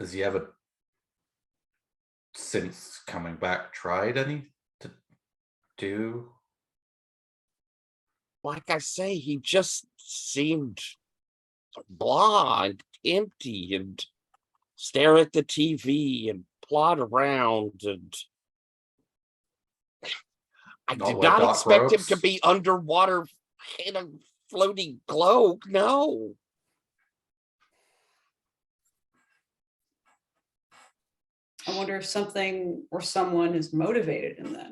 has he ever, since coming back, tried any to do? Like I say, he just seemed blah and empty and stare at the TV and plod around, and I Not did wear not dark expect him to robes? be underwater in a floating globe. No. I wonder if something or someone is motivated in that.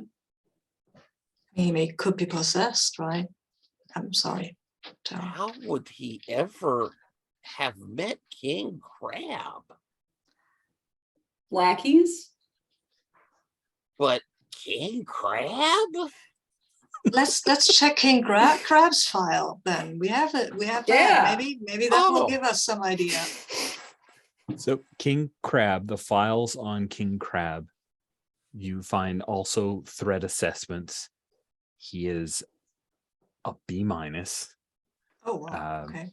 could be possessed, right? I'm sorry, Tara. How would he ever have met King Crab? Lackeys? But King Crab? Let's check King Crab's file then. We have it. We have Yeah. that. Maybe that will Oh. give us some idea. So King Crab, the files on King Crab, you find also threat assessments. He is a B-. Oh wow. Okay.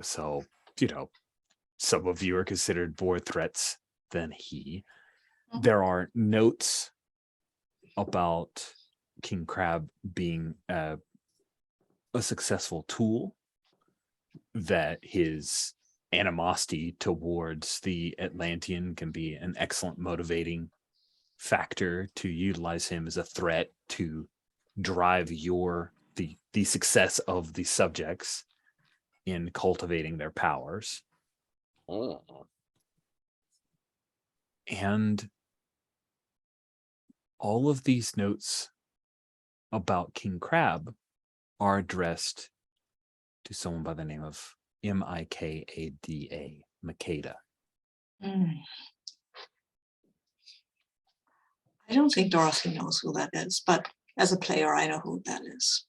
So, some of you are considered more threats than he. Mhm. There are notes about King Crab being a successful tool, that his animosity towards the Atlantean can be an excellent motivating factor to utilize him as a threat to drive the success of the subjects in cultivating their powers. Oh. And all of these notes about King Crab are addressed to someone by the name of Mikada, Makeda. Mm. I don't think Dorothy knows who that is, but as a player, I know who that is.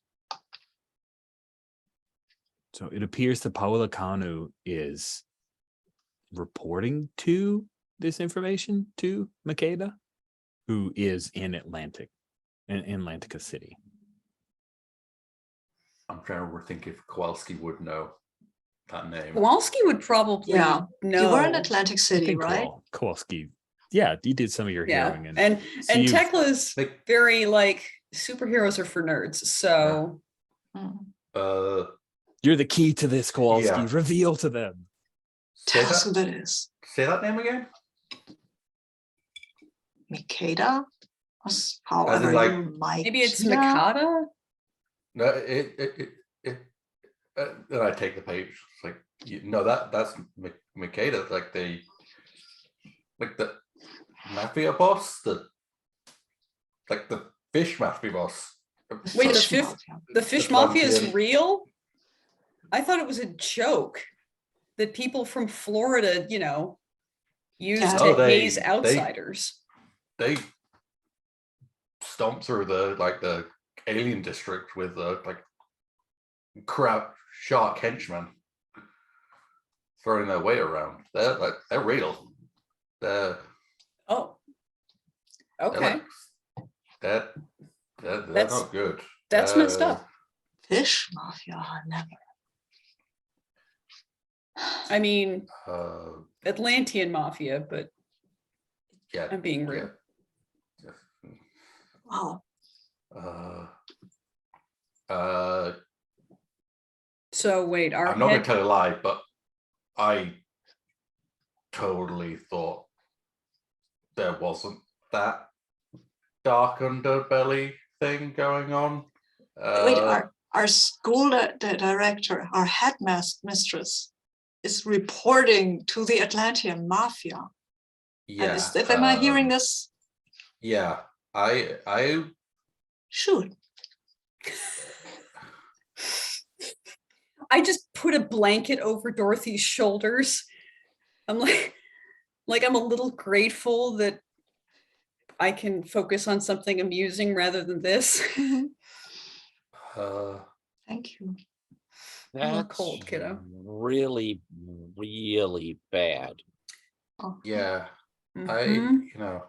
So it appears that Paola Kanu is reporting to this information to Makeda, who is in Atlantica City. I'm trying to rethink if Kowalski would know that name. Kowalski would probably Yeah. know. You were in Atlantic I City, think right? Kowalski, yeah, you did some of your Yeah, heroing. and so you've- Tekla's Like, very like superheroes are for nerds. So Mm. You're the key to this, Kowalski. Yeah. Reveal to them. say Tell us who that, that is. say that name again. Mikada? However, like- you might. maybe it's Mikada. No, then I take the page. It's like, no, that's Makeda, like the mafia boss, the fish mafia boss. Wait, the Fish fifth- mafia. The fish mafia is Atlantean. real. I thought it was a joke. that people from Florida, use Yeah. to Oh, haze they- outsiders. They stomp through the alien district with crap shark henchmen throwing their weight around. They're real. They're Oh, they're okay. like they're That's- not good. That's messed up. Fish mafia, never. I mean, Uh, Atlantean mafia, but yeah. I'm being rude. Yeah. Wow. So wait, our I'm not going head, to tell a lie, but I totally thought there wasn't that dark underbelly thing going on. Wait, our school the director, our headmistress, is reporting to the Atlantean mafia. And am I hearing this? Yeah, I Shoot. I just put a blanket over Dorothy's shoulders. I'm like I'm a little grateful that I can focus on something amusing rather than this. Thank you. I'm a little That's cold, kiddo. really, really bad. Oh, yeah, Mhm.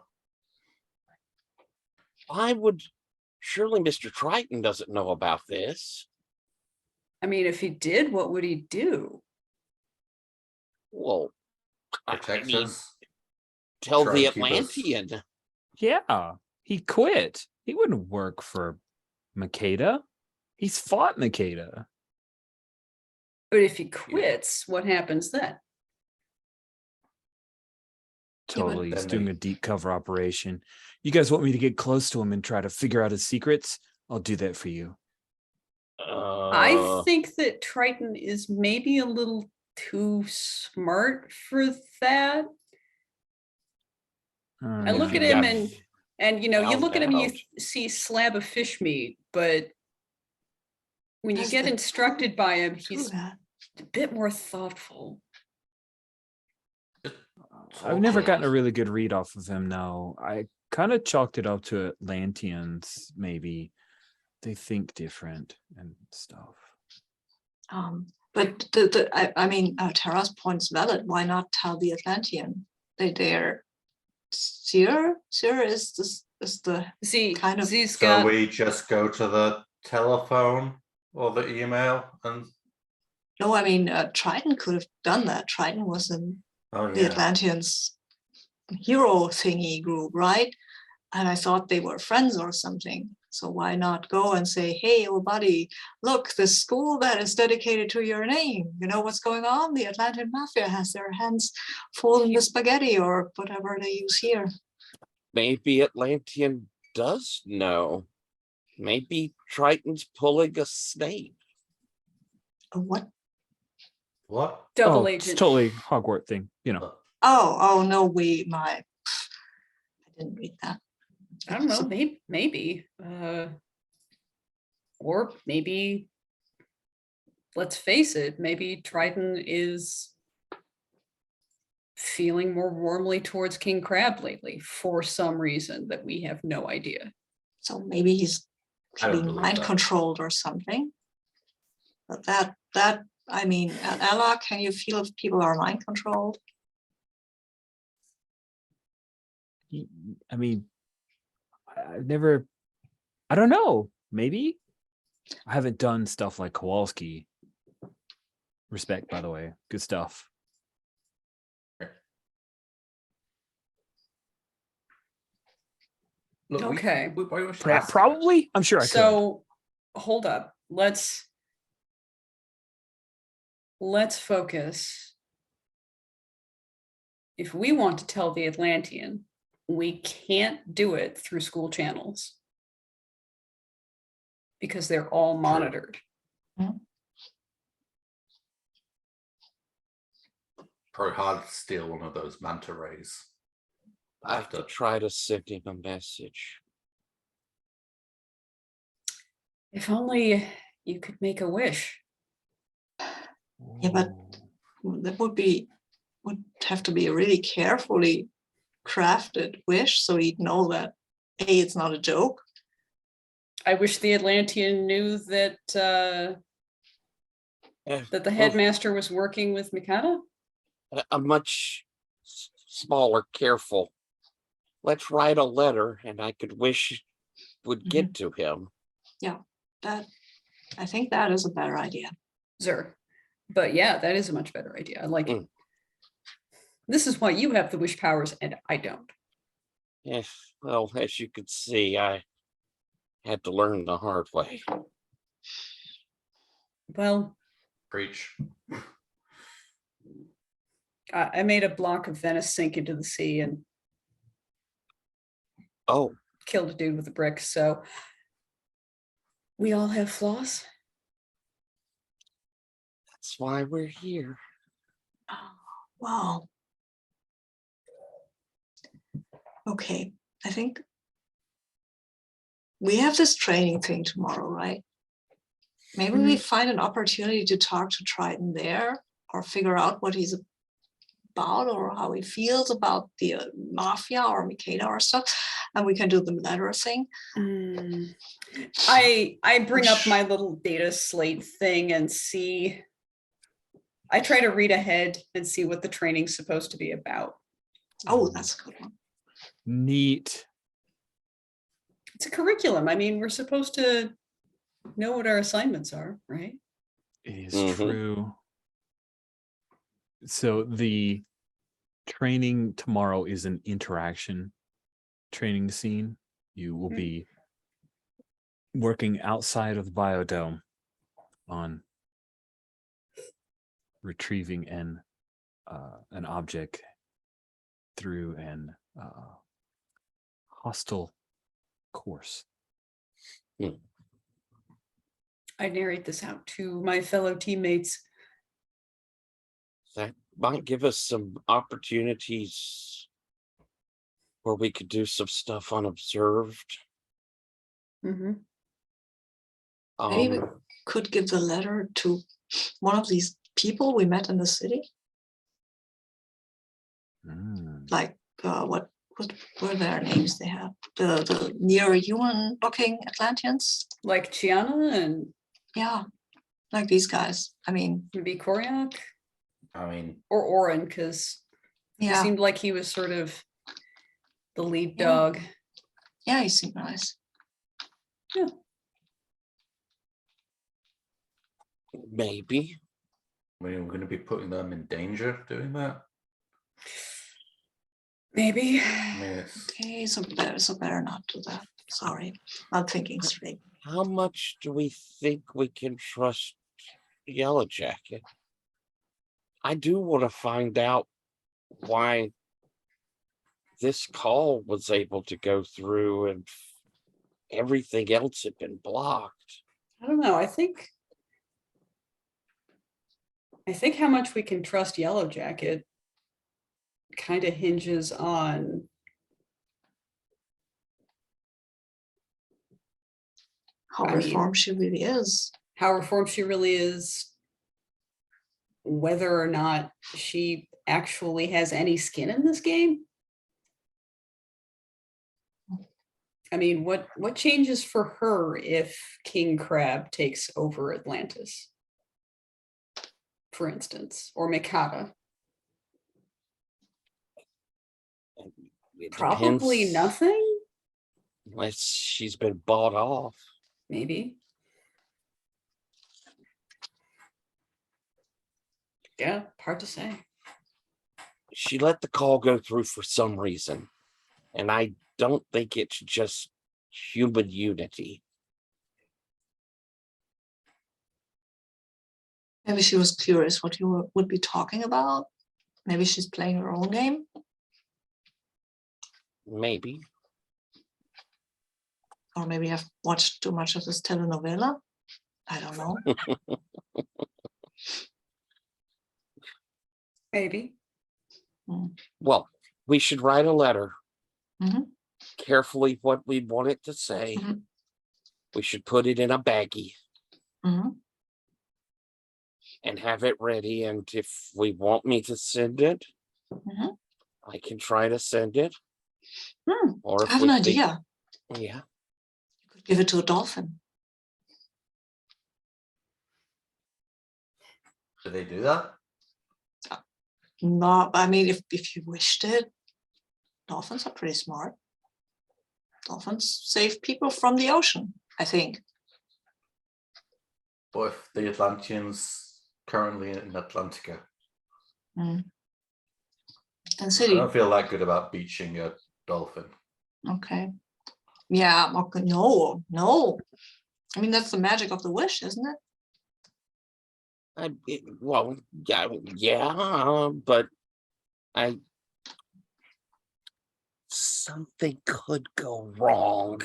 I would surely Mr. Triton doesn't know about this. I mean, if he did, what would he do? Well, I protect mean, us. tell try the and keep us- Atlantean. Yeah, he quit. He wouldn't work for Makeda. He's fought Makeda. But if he quits, what happens then? Totally. He's Then doing they- a deep cover operation. You guys want me to get close to him and try to figure out his secrets? I'll do that for you. I think that Triton is maybe a little too smart for that. I look at him and you no look at him and you doubt. see slab of fish meat, but when you That's get the instructed by him, true he's that. a bit more thoughtful. I've never gotten a really good read off of him. No, I kind of chalked it up to Atlanteans. Maybe they think different and stuff. But I mean, Tara's point is valid. Why not tell the Atlantean? They're Seer is the See, kind of- Z's So got we just go to the telephone or the email and no. I mean, Triton could have done that. Triton was in oh the yeah. Atlanteans hero thingy group, right? And I thought they were friends or something. So why not go and say, hey, old buddy, look, the school that is dedicated to your name. You know what's going on? The Atlantean mafia has their hands full in the spaghetti or whatever they use here. Maybe Atlantean does know. Maybe Triton's pulling a snake. What? What? double Oh, it's agent. totally Hogwarts thing, you know. Oh no, I didn't read that. I don't know, maybe. Or maybe, let's face it, maybe Triton is feeling more warmly towards King Crab lately for some reason that we have no idea. So maybe he's I don't being believe mind that. controlled or something. But that I mean, Ella, can you feel if people are mind controlled? I mean, I don't know. Maybe I haven't done stuff like Kowalski. Respect, by the way. Good stuff. Look, Okay. why don't we ask Probably. I'm sure I could. So hold up. Let's focus. If we want to tell the Atlantean, we can't do it through school channels because they're all monitored. Probably hard to steal one of those manta rays. I have to try to send him a message. If only you could make a wish. Yeah, but- Ooh. that would have to be a really carefully crafted wish, so he'd know that it's not a joke. I wish the Atlantean knew that that the Well, headmaster was working with Mikata. a much smaller, careful. Let's write a letter, and I could wish would get to him. That I think that is a better idea. Zer. But yeah, that is a much better idea. I like it. Mm. This is why you have the wish powers and I don't. Yes, well, as you could see, I had to learn the hard way. Well, Preach. I made a block of Venice sink into the sea and Oh, killed a dude with a brick. So we all have flaws. that's why we're here. Wow. Okay, I think we have this training thing tomorrow, right? Maybe we find an opportunity to talk to Triton there, or figure out what he's about or how he feels about the mafia or Mikada or stuff, and we can do the letter thing. I bring up my little data slate thing and see. I try to read ahead and see what the training's supposed to be about. Oh, that's a good one. Neat. It's a curriculum. I mean, we're supposed to know what our assignments are, right? It is Mhm. true. So the training tomorrow is an interaction training scene. You will be working outside of the biodome on retrieving an object through an hostile course. I narrate this out to my fellow teammates. That might give us some opportunities where we could do some stuff unobserved. Mhm. Maybe we could give the letter to one of these people we met in the city. Like what were their names they had? The near human looking Atlanteans. Like Chiana and Yeah, like these guys. I mean, maybe Koryak I mean, or Oren, because he yeah, seemed like he was sort of the lead Yeah. dog. yeah, he seemed nice. Maybe. we're going to be putting them in danger doing that. Maybe. I mean, it's Okay, so better not do that. Sorry, not thinking straight. How much do we think we can trust Yellow Jacket? I do want to find out why this call was able to go through and everything else had been blocked. I don't know. I think how much we can trust Yellow Jacket kind of hinges on How I mean- reformed she really is. how reformed she really is, whether or not she actually has any skin in this game. I mean, what changes for her if King Crab takes over Atlantis, for instance, or Mikada? It Probably depends, nothing. unless she's been bought off. Maybe. Yeah, hard to say. She let the call go through for some reason, and I don't think it's just human unity. Maybe she was curious what you would be talking about. Maybe she's playing her own game. Maybe. Or maybe I've watched too much of this telenovela. I don't know. Maybe. Well, we should write a letter. Mhm. Carefully what we want it to say. Mhm. We should put it in a baggie. Mhm. and have it ready. And if we want me to send it, Mhm. I can try to send it. Or I if have an we think- idea. yeah. You could give it to a dolphin. Do they do that? No, I mean, if you wished it, dolphins are pretty smart. Dolphins save people from the ocean, I think. But if the Atlanteans currently in Atlantica, And I city, don't feel that good about beaching a dolphin. okay. Yeah, okay, no. I mean, that's the magic of the wish, isn't it? Well, yeah, but something could go wrong.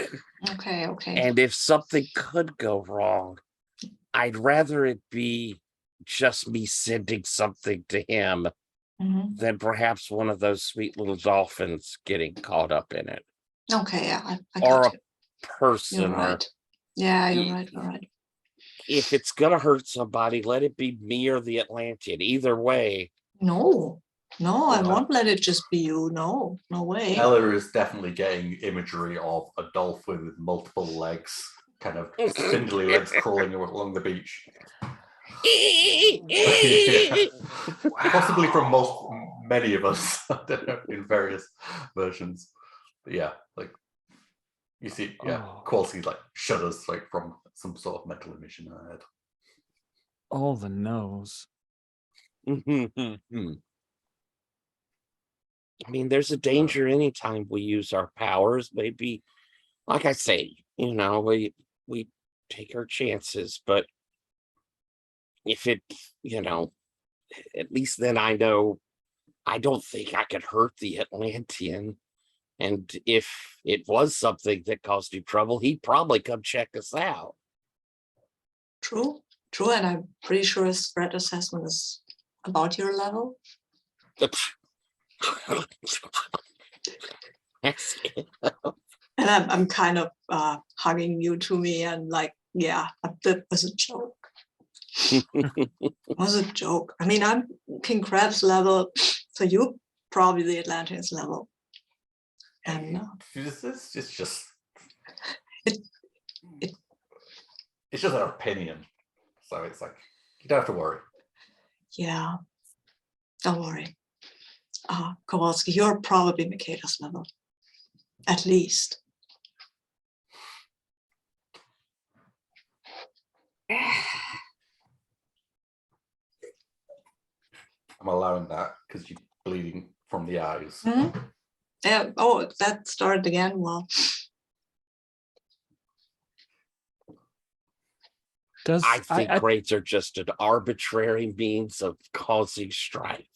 Okay. And if something could go wrong, I'd rather it be just me sending something to him Mhm. than perhaps one of those sweet little dolphins getting caught up in it. Okay, yeah, I Or got a you. person. You're right. Yeah, you're Ye- right. You're right. If it's gonna hurt somebody, let it be me or the Atlantean. Either way, No, I Well, won't let it just be you. No way. Ella is definitely getting imagery of a dolphin with multiple legs, kind of spindly legs crawling along the beach. Yeah. Possibly from many of us, I don't know, in various versions. But yeah, like you see, yeah, Oh. Quality like shudders like from some sort of mental image in her head. All the no's. I mean, there's a danger anytime we use our powers. Maybe, like I say, we take our chances, but if it, at least then I know I don't think I could hurt the Atlantean. And if it was something that caused you trouble, he'd probably come check us out. True, and I'm pretty sure his threat assessment is about your level. And I'm kind of hugging you to me and like, yeah, that was a joke. It was a joke. I mean, I'm King Crab's level, so you probably the Atlantean's level. And It's just It- it's just an opinion. So it's like you don't have to worry. yeah, don't worry. Kowalski, you're probably Makeda's level, at least. I'm allowing that because you're bleeding from the eyes. Mhm. Yeah. Oh, that started again. Well, I think grades are just an arbitrary means of causing strife.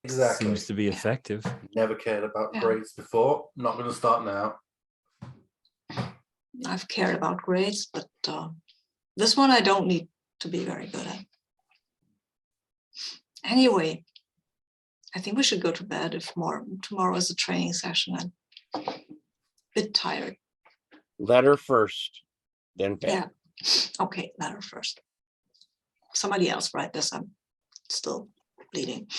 Exactly. Seems to be effective. Never cared about Yeah. grades before. Not going to start now. I've cared about grades, but this one I don't need to be very good at. Anyway, I think we should go to bed if tomorrow is a training session. I'm a bit tired. Letter first, then bed. Yeah. Okay, letter first. Somebody else write this. I'm still bleeding.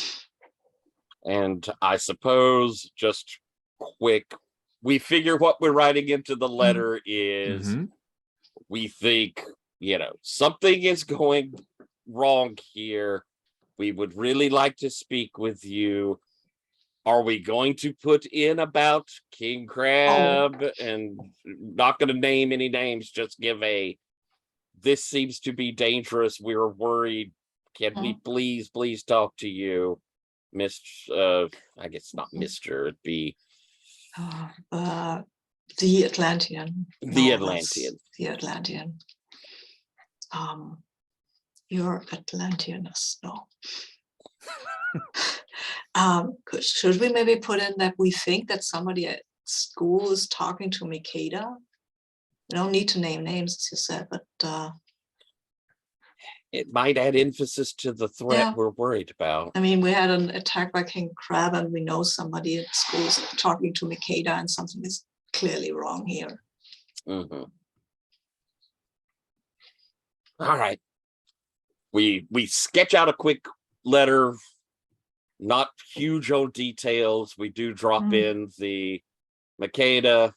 And I suppose just quick, we figure what we're writing into the letter is Mhm. we think, something is going wrong here. We would really like to speak with you. Are we going to put in about King Crab? And not going to name any names, just give this seems to be dangerous. We're worried. Can we please talk to you? I guess not Mr. It'd be The Atlantean. the No, that's Atlantean. The Atlantean. Your Atlanteanness. No. Should we maybe put in that we think that somebody at school is talking to Makeda? We don't need to name names, as you said, but It might add emphasis to the threat Yeah. we're worried about. I mean, we had an attack by King Crab, and we know somebody at school is talking to Makeda, and something is clearly wrong here. Mhm. All right. we sketch out a quick letter, not huge on details. We do drop in the Makeda,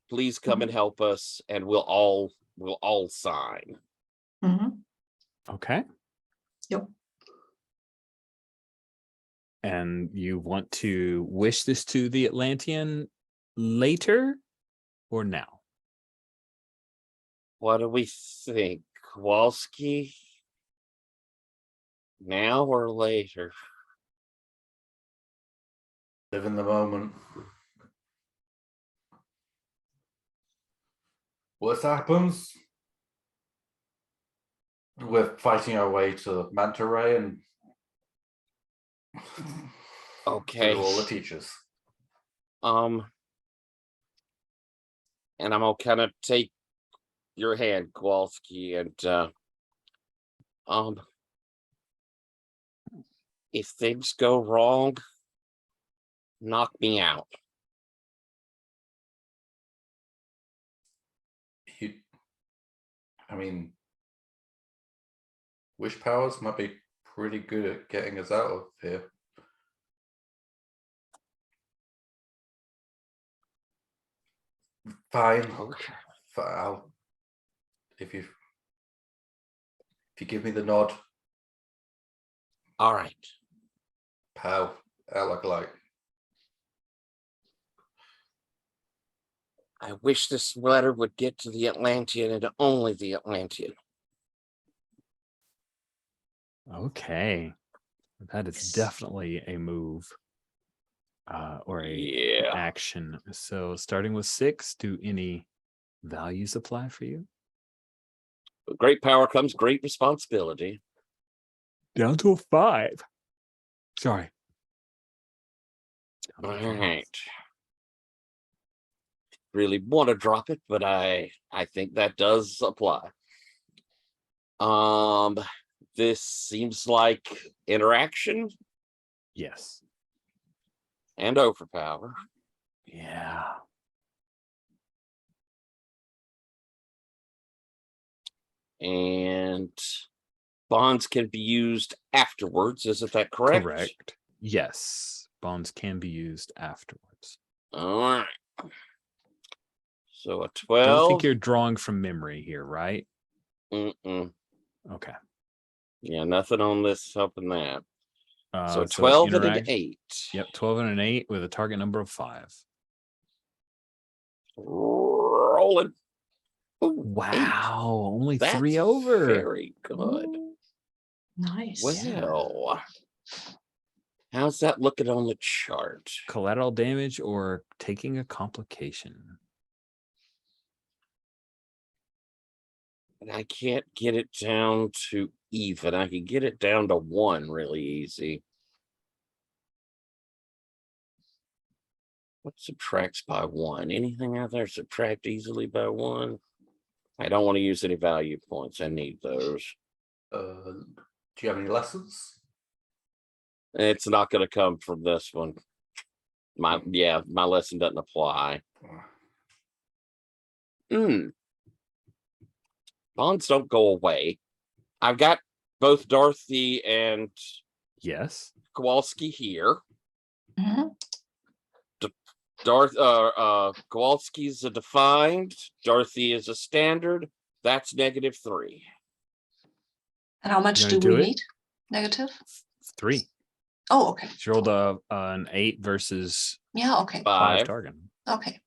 please come and help us, and we'll all sign. Okay. Yep. And you want to wish this to the Atlantean later or now? What do we think, Kowalski? Now or later? Live in the moment. Worst happens, we're fighting our way to Manta Ray and Okay. through all the teachers. And I'm gonna kind of take your hand, Kowalski, and if things go wrong, knock me out. I mean, wish powers might be pretty good at getting us out of here. Fine. Okay. I'll, if you give me the nod, All right. pal, out like a light. I wish this letter would get to the Atlantean and only the Atlantean. Okay. That is definitely a move. Or a action. So starting with 6, do any values apply for you? With great power comes great responsibility. Down to a 5. Sorry. All right. Really want to drop it, but I think that does apply. This seems like interaction Yes. and overpower. Yeah. And bonds can be used afterwards. Isn't that correct? Correct. Yes. Bonds can be used afterwards. All right. So a Don't 12. think you're drawing from memory here, right? Mm-mm. Okay. Yeah, nothing on this helping that. So So 12 and an interact- 8. Yep, 12 and an 8 with a target number of 5. Rolling. Ooh, Wow, only That's 3 over. very good. Nice. Well, how's that looking on the chart? Collateral damage or taking a complication. And I can't get it down to even. I can get it down to 1 really easy. What subtracts by 1? Anything out there subtract easily by 1? I don't want to use any value points. I need those. Do you have any lessons? It's not going to come from this one. My lesson doesn't apply. Bonds don't go away. I've got both Dorothy and Yes. Kowalski here. Mhm. Kowalski's a defined, Dorothy is a standard. That's -3. And how much You do wanna do we it? need? Negative? 3. Oh, okay. She rolled an 8 versus Yeah, okay. 5 5. target. Okay.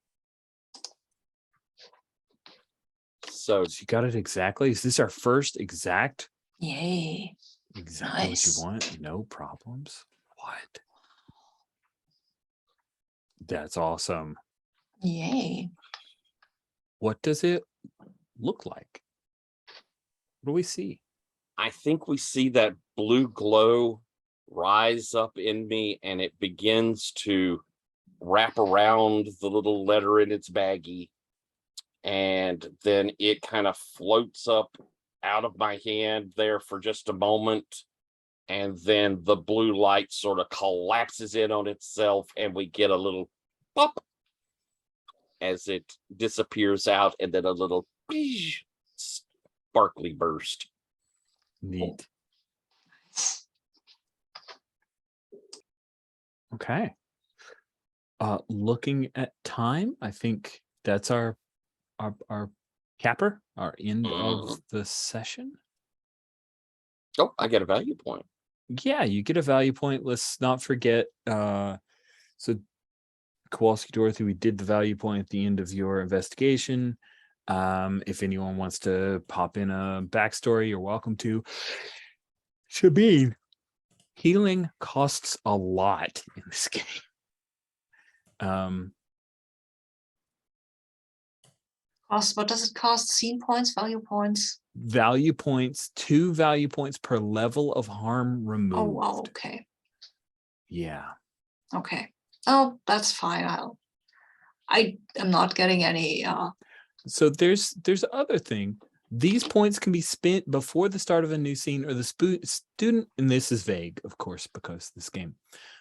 So She got it exactly. Is this our first exact? Yay. Exactly Nice. what you want? No problems. What? That's awesome. Yay. What does it look like? What do we see? I think we see that blue glow rise up in me, and it begins to wrap around the little letter in its baggie. And then it kind of floats up out of my hand there for just a moment. And then the blue light sort of collapses in on itself, and we get a little pop as it disappears out, and then a little sparkly burst. Neat. Okay. Looking at time, I think that's our capper, our end of the session. Oh, I get a value point. Yeah, you get a value point. Let's not forget. So Kowalski Dorothy, we did the value point at the end of your investigation. If anyone wants to pop in a backstory, you're welcome to. Shabine, healing costs a lot in this game. Cost, what does it cost? Scene points, value points? Value points, 2 value points per level of harm removed. Oh, wow, okay. Yeah. Okay. Oh, that's fine. I am not getting any So there's other thing. These points can be spent before the start of a new scene, or the student, and this is vague, of course, because this game.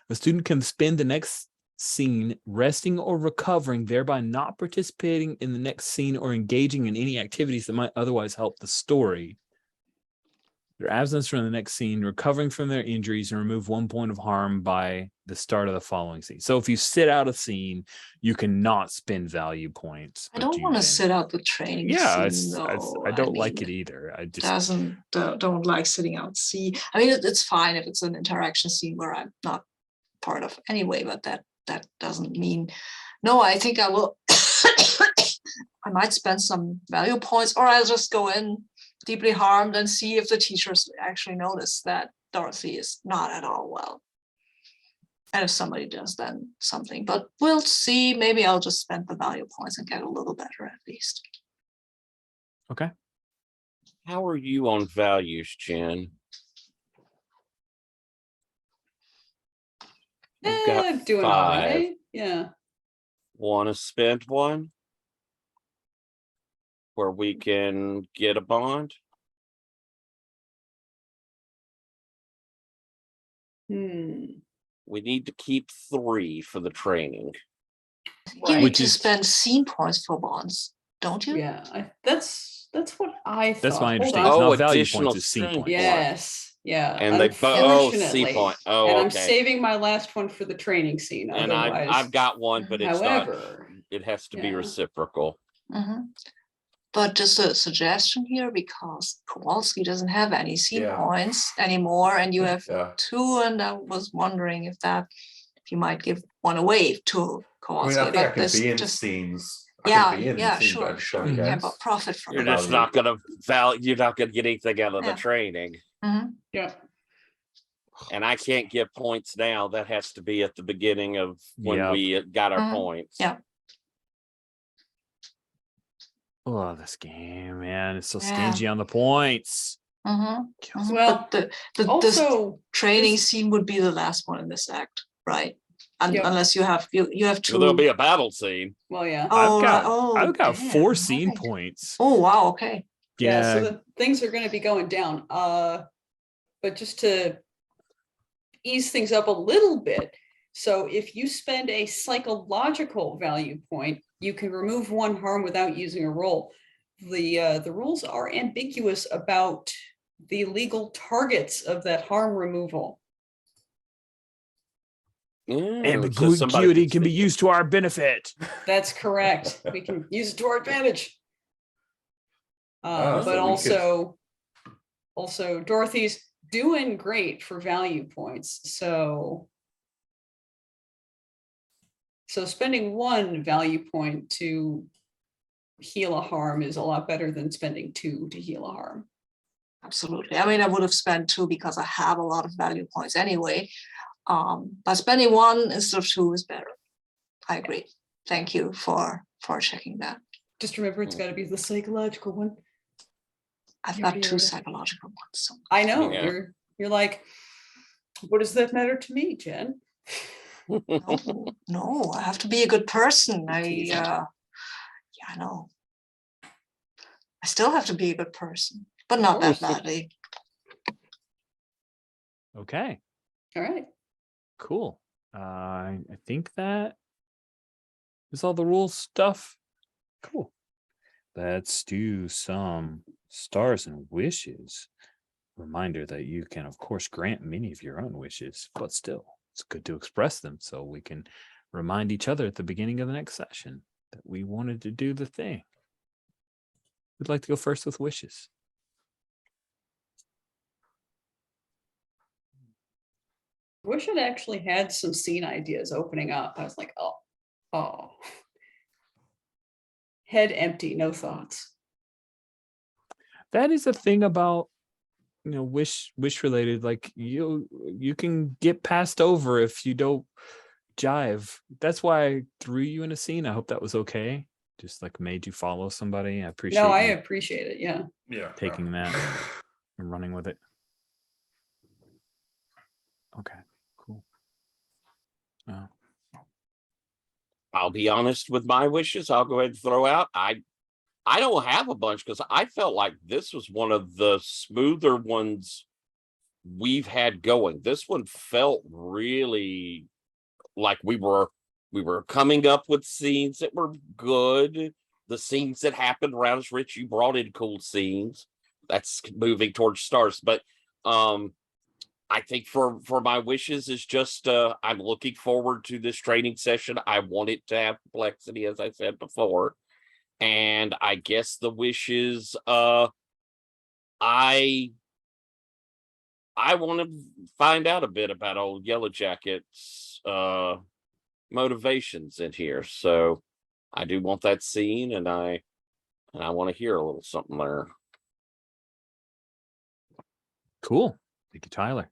A student can spend the next scene resting or recovering, thereby not participating in the next scene or engaging in any activities that might otherwise help the story. Their absence from the next scene, recovering from their injuries, and remove 1 point of harm by the start of the following scene. So if you sit out a scene, you cannot spend value points. I don't want to sit out the training Yeah, scene, though. I don't like mean, it either. I just don't like sitting out. See, I mean, it's fine if it's an interaction scene where I'm not part of anyway, but that doesn't mean. No, I think I will. I might spend some value points, or I'll just go in deeply harmed and see if the teachers actually notice that Dorothy is not at all well. And if somebody does, then something. But we'll see. Maybe I'll just spend the value points and get a little better at least. Okay. How are you on values, Jen? You've got I'm doing all 5. right. Yeah. Want to spend one where we can get a bond? We need to keep 3 for the training. You need Which to is- spend scene points for bonds, don't you? Yeah. That's what I thought. That's my Hold understanding. on. It's Oh, not value additional points, it's scene strength points. Yes. Yeah. And they C unfortunately. point. Oh, and I'm okay. saving my last one for the training scene. And Otherwise, I've got one, but it's however, not. It has to be yeah. reciprocal. Mhm. But just a suggestion here, because Kowalski doesn't have any scene Yeah. points anymore, and you have Yeah. 2, and I was wondering if you might give one away to I mean, Kowalski. I think I can this be in just scenes. yeah, I can be in yeah, the scene, but I sure, just sure. don't You can get profit from You're it. just not gonna You're not gonna get anything out of Yeah. the training. Mhm. Yeah. And I can't get points now. That has to be at the beginning of when Yep. we got our Mhm. points. Yeah. Oh, this game, man. It's so Yeah. stingy on the points. Mhm, Kills mhm. me. Well, But this Also, training this- scene would be the last one in this act, right? Yep. Unless you have you have So 2. there'll be a battle scene. well, yeah. Oh, I've got damn, 4 scene right. points. Oh wow, okay. Yeah, Yeah. so the things are going to be going down. But just to ease things up a little bit, so if you spend a psychological value point, you can remove 1 harm without using a roll. The rules are ambiguous about the legal targets of that harm removal. So somebody Ambiguity can be speak- used to our benefit. That's correct. We can use it to our advantage. Oh, But so we could- also Dorothy's doing great for value points. So spending 1 value point to heal a harm is a lot better than spending 2 to heal a harm. Absolutely. I mean, I would have spent 2 because I have a lot of value points anyway. But spending 1 instead of 2 is better. I agree. Thank you for checking that. Just remember, it's got to be the psychological one. I've You'll got be 2 able to- psychological ones. So. I know Yeah. you're like, what does that matter to me, Jen? No, I have to be a good person. Teasing. Yeah, I know. I still have to be a good person, but not that badly. Okay, All right. cool. I think that is all the rules stuff. Cool. Let's do some stars and wishes. reminder that you can, of course, grant many of your own wishes, but still, it's good to express them so we can remind each other at the beginning of the next session that we wanted to do the thing. Who'd like to go first with wishes? Wish I'd actually had some scene ideas opening up. I was like, oh. Head empty, no thoughts. That is a thing about, wish related. Like you can get passed over if you don't jive. That's why I threw you in a scene. I hope that was okay. Just like made you follow somebody. I appreciate No, I you appreciate it. Yeah. Yeah. taking that and running with it. Okay, cool. I'll be honest with my wishes. I'll go ahead and throw out. I don't have a bunch because I felt like this was one of the smoother ones we've had going. This one felt really like we were coming up with scenes that were good. The scenes that happened around us, Rich, you brought in cool scenes. That's moving towards stars. But I think for my wishes is just I'm looking forward to this training session. I want it to have complexity, as I said before. And I guess the wishes I want to find out a bit about old Yellow Jacket's motivations in here. So I do want that scene, and I want to hear a little something there. Cool. Thank you, Tyler.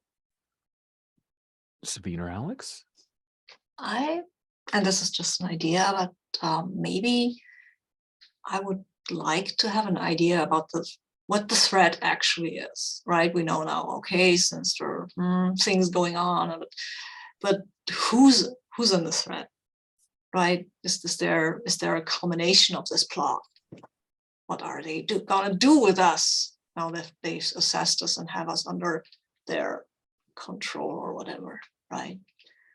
Sabine or Alex? And this is just an idea, but maybe I would like to have an idea about what the threat actually is, right? We know now, okay, since there are things going on, but who's in the threat, right? Is there a culmination of this plot? What are they gonna do with us now that they've assessed us and have us under their control or whatever, right?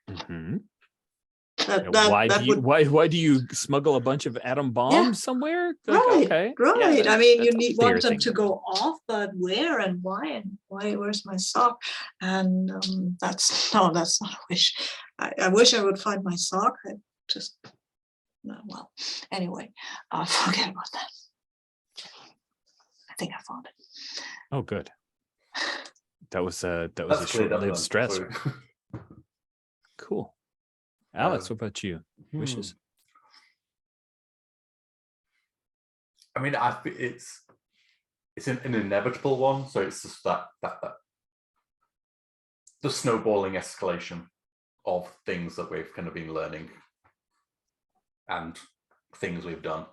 Mm-hmm. That would why do you smuggle a bunch of atom bombs somewhere? Like, right, okay, right. yeah, I mean, that's a fair want them thing to do. go off, but where and why where's my sock? And that's not a wish. I wish I would find my sock. I just well, anyway, forget about that. I think I found it. Oh, good. That was a That's cleared up short-lived then, stressor. so- Cool. Alex, what about you? Hmm. Wishes? I mean, it's an inevitable one, so it's just that the snowballing escalation of things that we've kind of been learning and things we've done.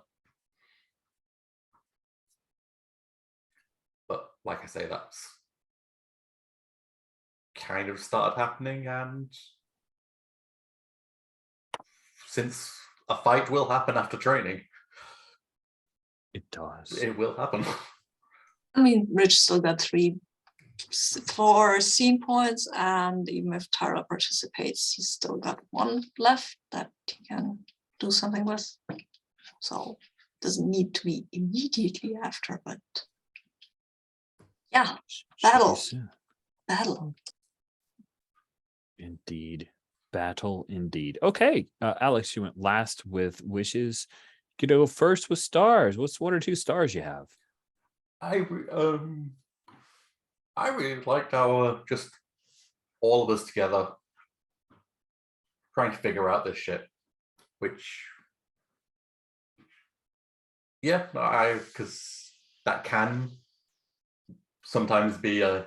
But like I say, that's kind of started happening, and since a fight will happen after training, It does. it will happen. I mean, Rich still got 4 scene points, and even if Tyra participates, he's still got 1 left that he can do something with. So it doesn't need to be immediately after, but yeah, Should be battle. soon. Battle. Indeed. Battle indeed. Okay. Alex, you went last with wishes. You could go first with stars. What's 1 or 2 stars you have? I really liked our just all of us together trying to figure out this shit, which because that can sometimes be a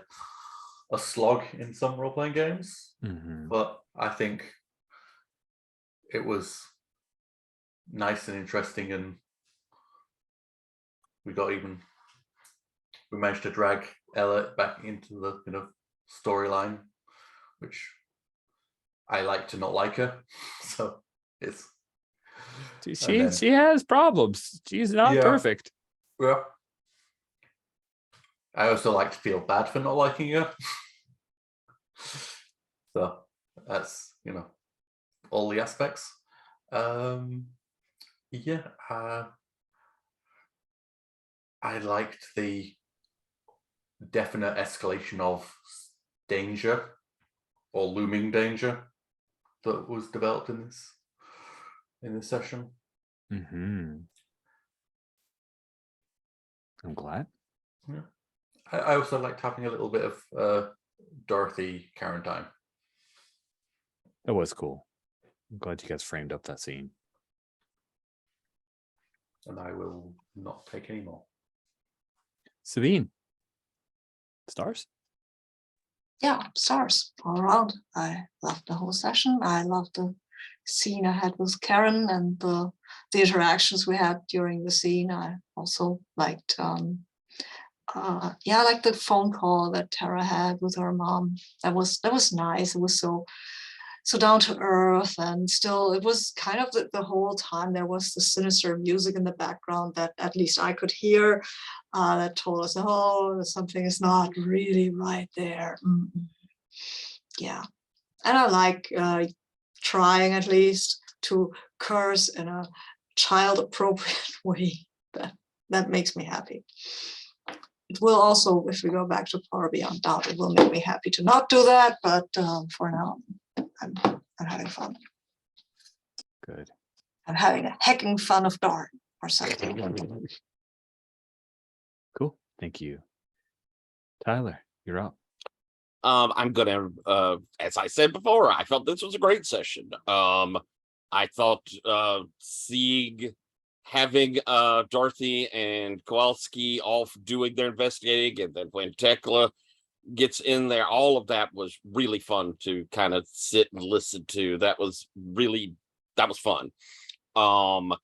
slog in some role-playing games, but I think it was nice and interesting, and we managed to drag Ella back into the storyline, which I like to not like her. So it's She has problems. She's not perfect. Yeah. I also like to feel bad for not liking her. So that's all the aspects. I liked the definite escalation of danger or looming danger that was developed in this session. I'm glad. Yeah. I also liked having a little bit of Dorothy Karen time. That was cool. I'm glad you guys framed up that scene. And I will not take any more. Sabine, stars? Yeah, stars all around. I loved the whole session. I loved the scene I had with Karen and the interactions we had during the scene. I also liked like the phone call that Tara had with her mom. That was nice. It was so down to earth, and still it was kind of the whole time there was the sinister music in the background that at least I could hear, that told us, oh, something is not really right there. Yeah, and I like trying at least to curse in a child appropriate way. That makes me happy. It will also, if we go back to Power Beyond Doubt, it will make me happy to not do that, but for now, I'm having fun. Good. I'm having a hecking fun of dark or something. Cool. Thank you. Tyler, you're up. I'm gonna, as I said before, I felt this was a great session. I thought having Dorothy and Kowalski off doing their investigating, and then when Tekla gets in there, all of that was really fun to kind of sit and listen to. That was fun. I'll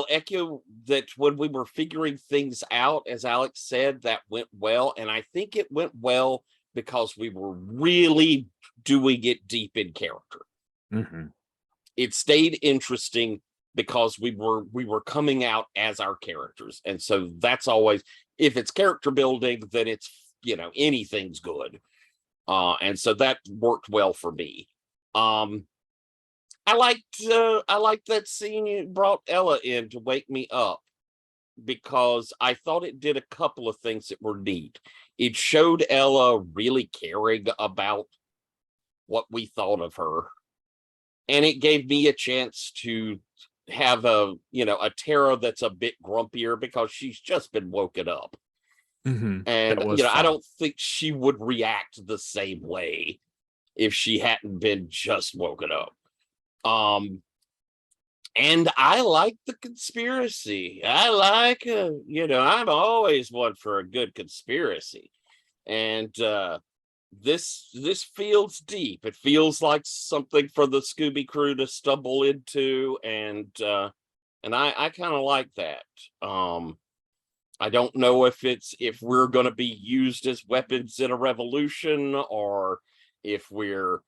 echo that when we were figuring things out, as Alex said, that went well. And I think it went well because we were really doing it deep in character. It stayed interesting because we were coming out as our characters. And so that's always, if it's character building, then it's, anything's good. And so that worked well for me. I liked that scene you brought Ella in to wake me up, because I thought it did a couple of things that were neat. It showed Ella really caring about what we thought of her. And it gave me a chance to have a Tara that's a bit grumpier because she's just been woken up. And, I don't think she would react the same way if she hadn't been just woken up. And I like the conspiracy. I like, I'm always one for a good conspiracy. And this feels deep. It feels like something for the Scooby crew to stumble into, and I kind of like that. I don't know if we're going to be used as weapons in a revolution, or if we're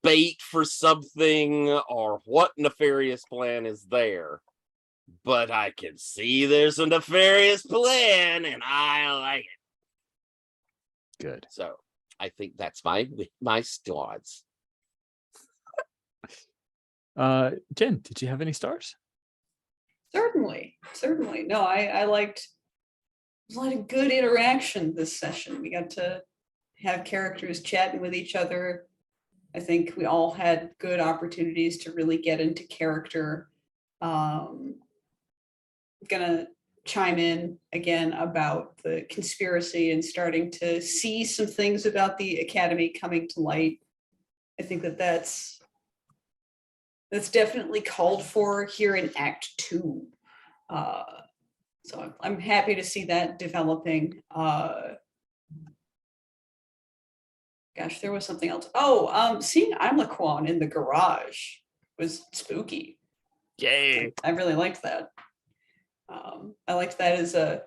bait for something, or what nefarious plan is there. But I can see there's a nefarious plan, and I like it. Good. So I think that's my stars. Jen, did you have any stars? Certainly. No, I liked, there's a lot of good interaction this session. We got to have characters chatting with each other. I think we all had good opportunities to really get into character. I'm gonna chime in again about the conspiracy and starting to see some things about the Academy coming to light. I think that's definitely called for here in Act 2. So I'm happy to see that developing. Gosh, there was something else. Seeing Imlaquan in the garage was spooky. Yay! I really liked that. I liked that as a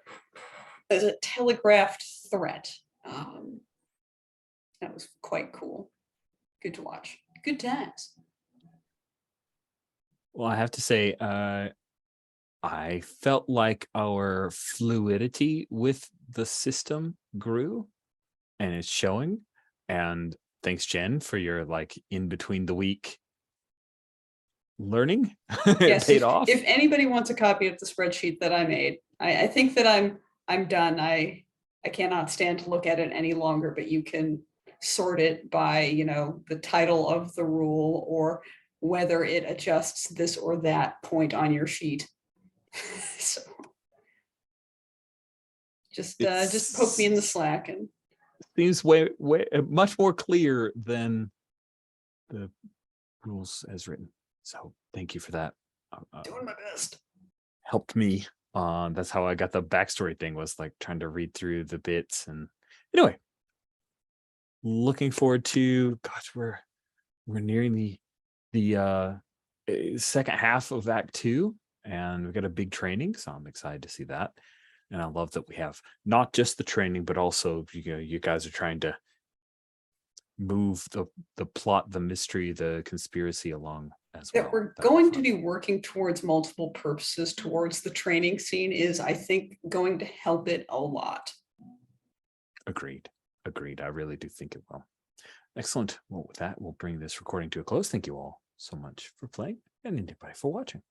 telegraphed threat. That was quite cool. Good to watch. Good times. Well, I have to say, I felt like our fluidity with the system grew, and it's showing. And thanks, Jen, for your in between the week learning. It Yes, paid off. If anybody wants a copy of the spreadsheet that I made, I think that I'm I'm done. I cannot stand to look at it any longer, but you can sort it by, you know, the title of the rule or whether it adjusts this or that point on your sheet. So just poke me in the Slack and Seems way much more clear than the rules as written. So thank you for that. doing my best. Helped me. That's how I got the backstory thing, was like trying to read through the bits. And anyway, looking forward to, gosh, we're nearing the second half of Act 2, and we've got a big training, so I'm excited to see that. And I love that we have not just the training, but also, you know, you guys are trying to move the plot, the mystery, the conspiracy along as well. That we're That'll going to fun. be working towards multiple purposes towards the training scene is, I think, going to help it a lot. Agreed. I really do think it will. Excellent. Well, with that, we'll bring this recording to a close. Thank you all so much for playing, and anybody for watching.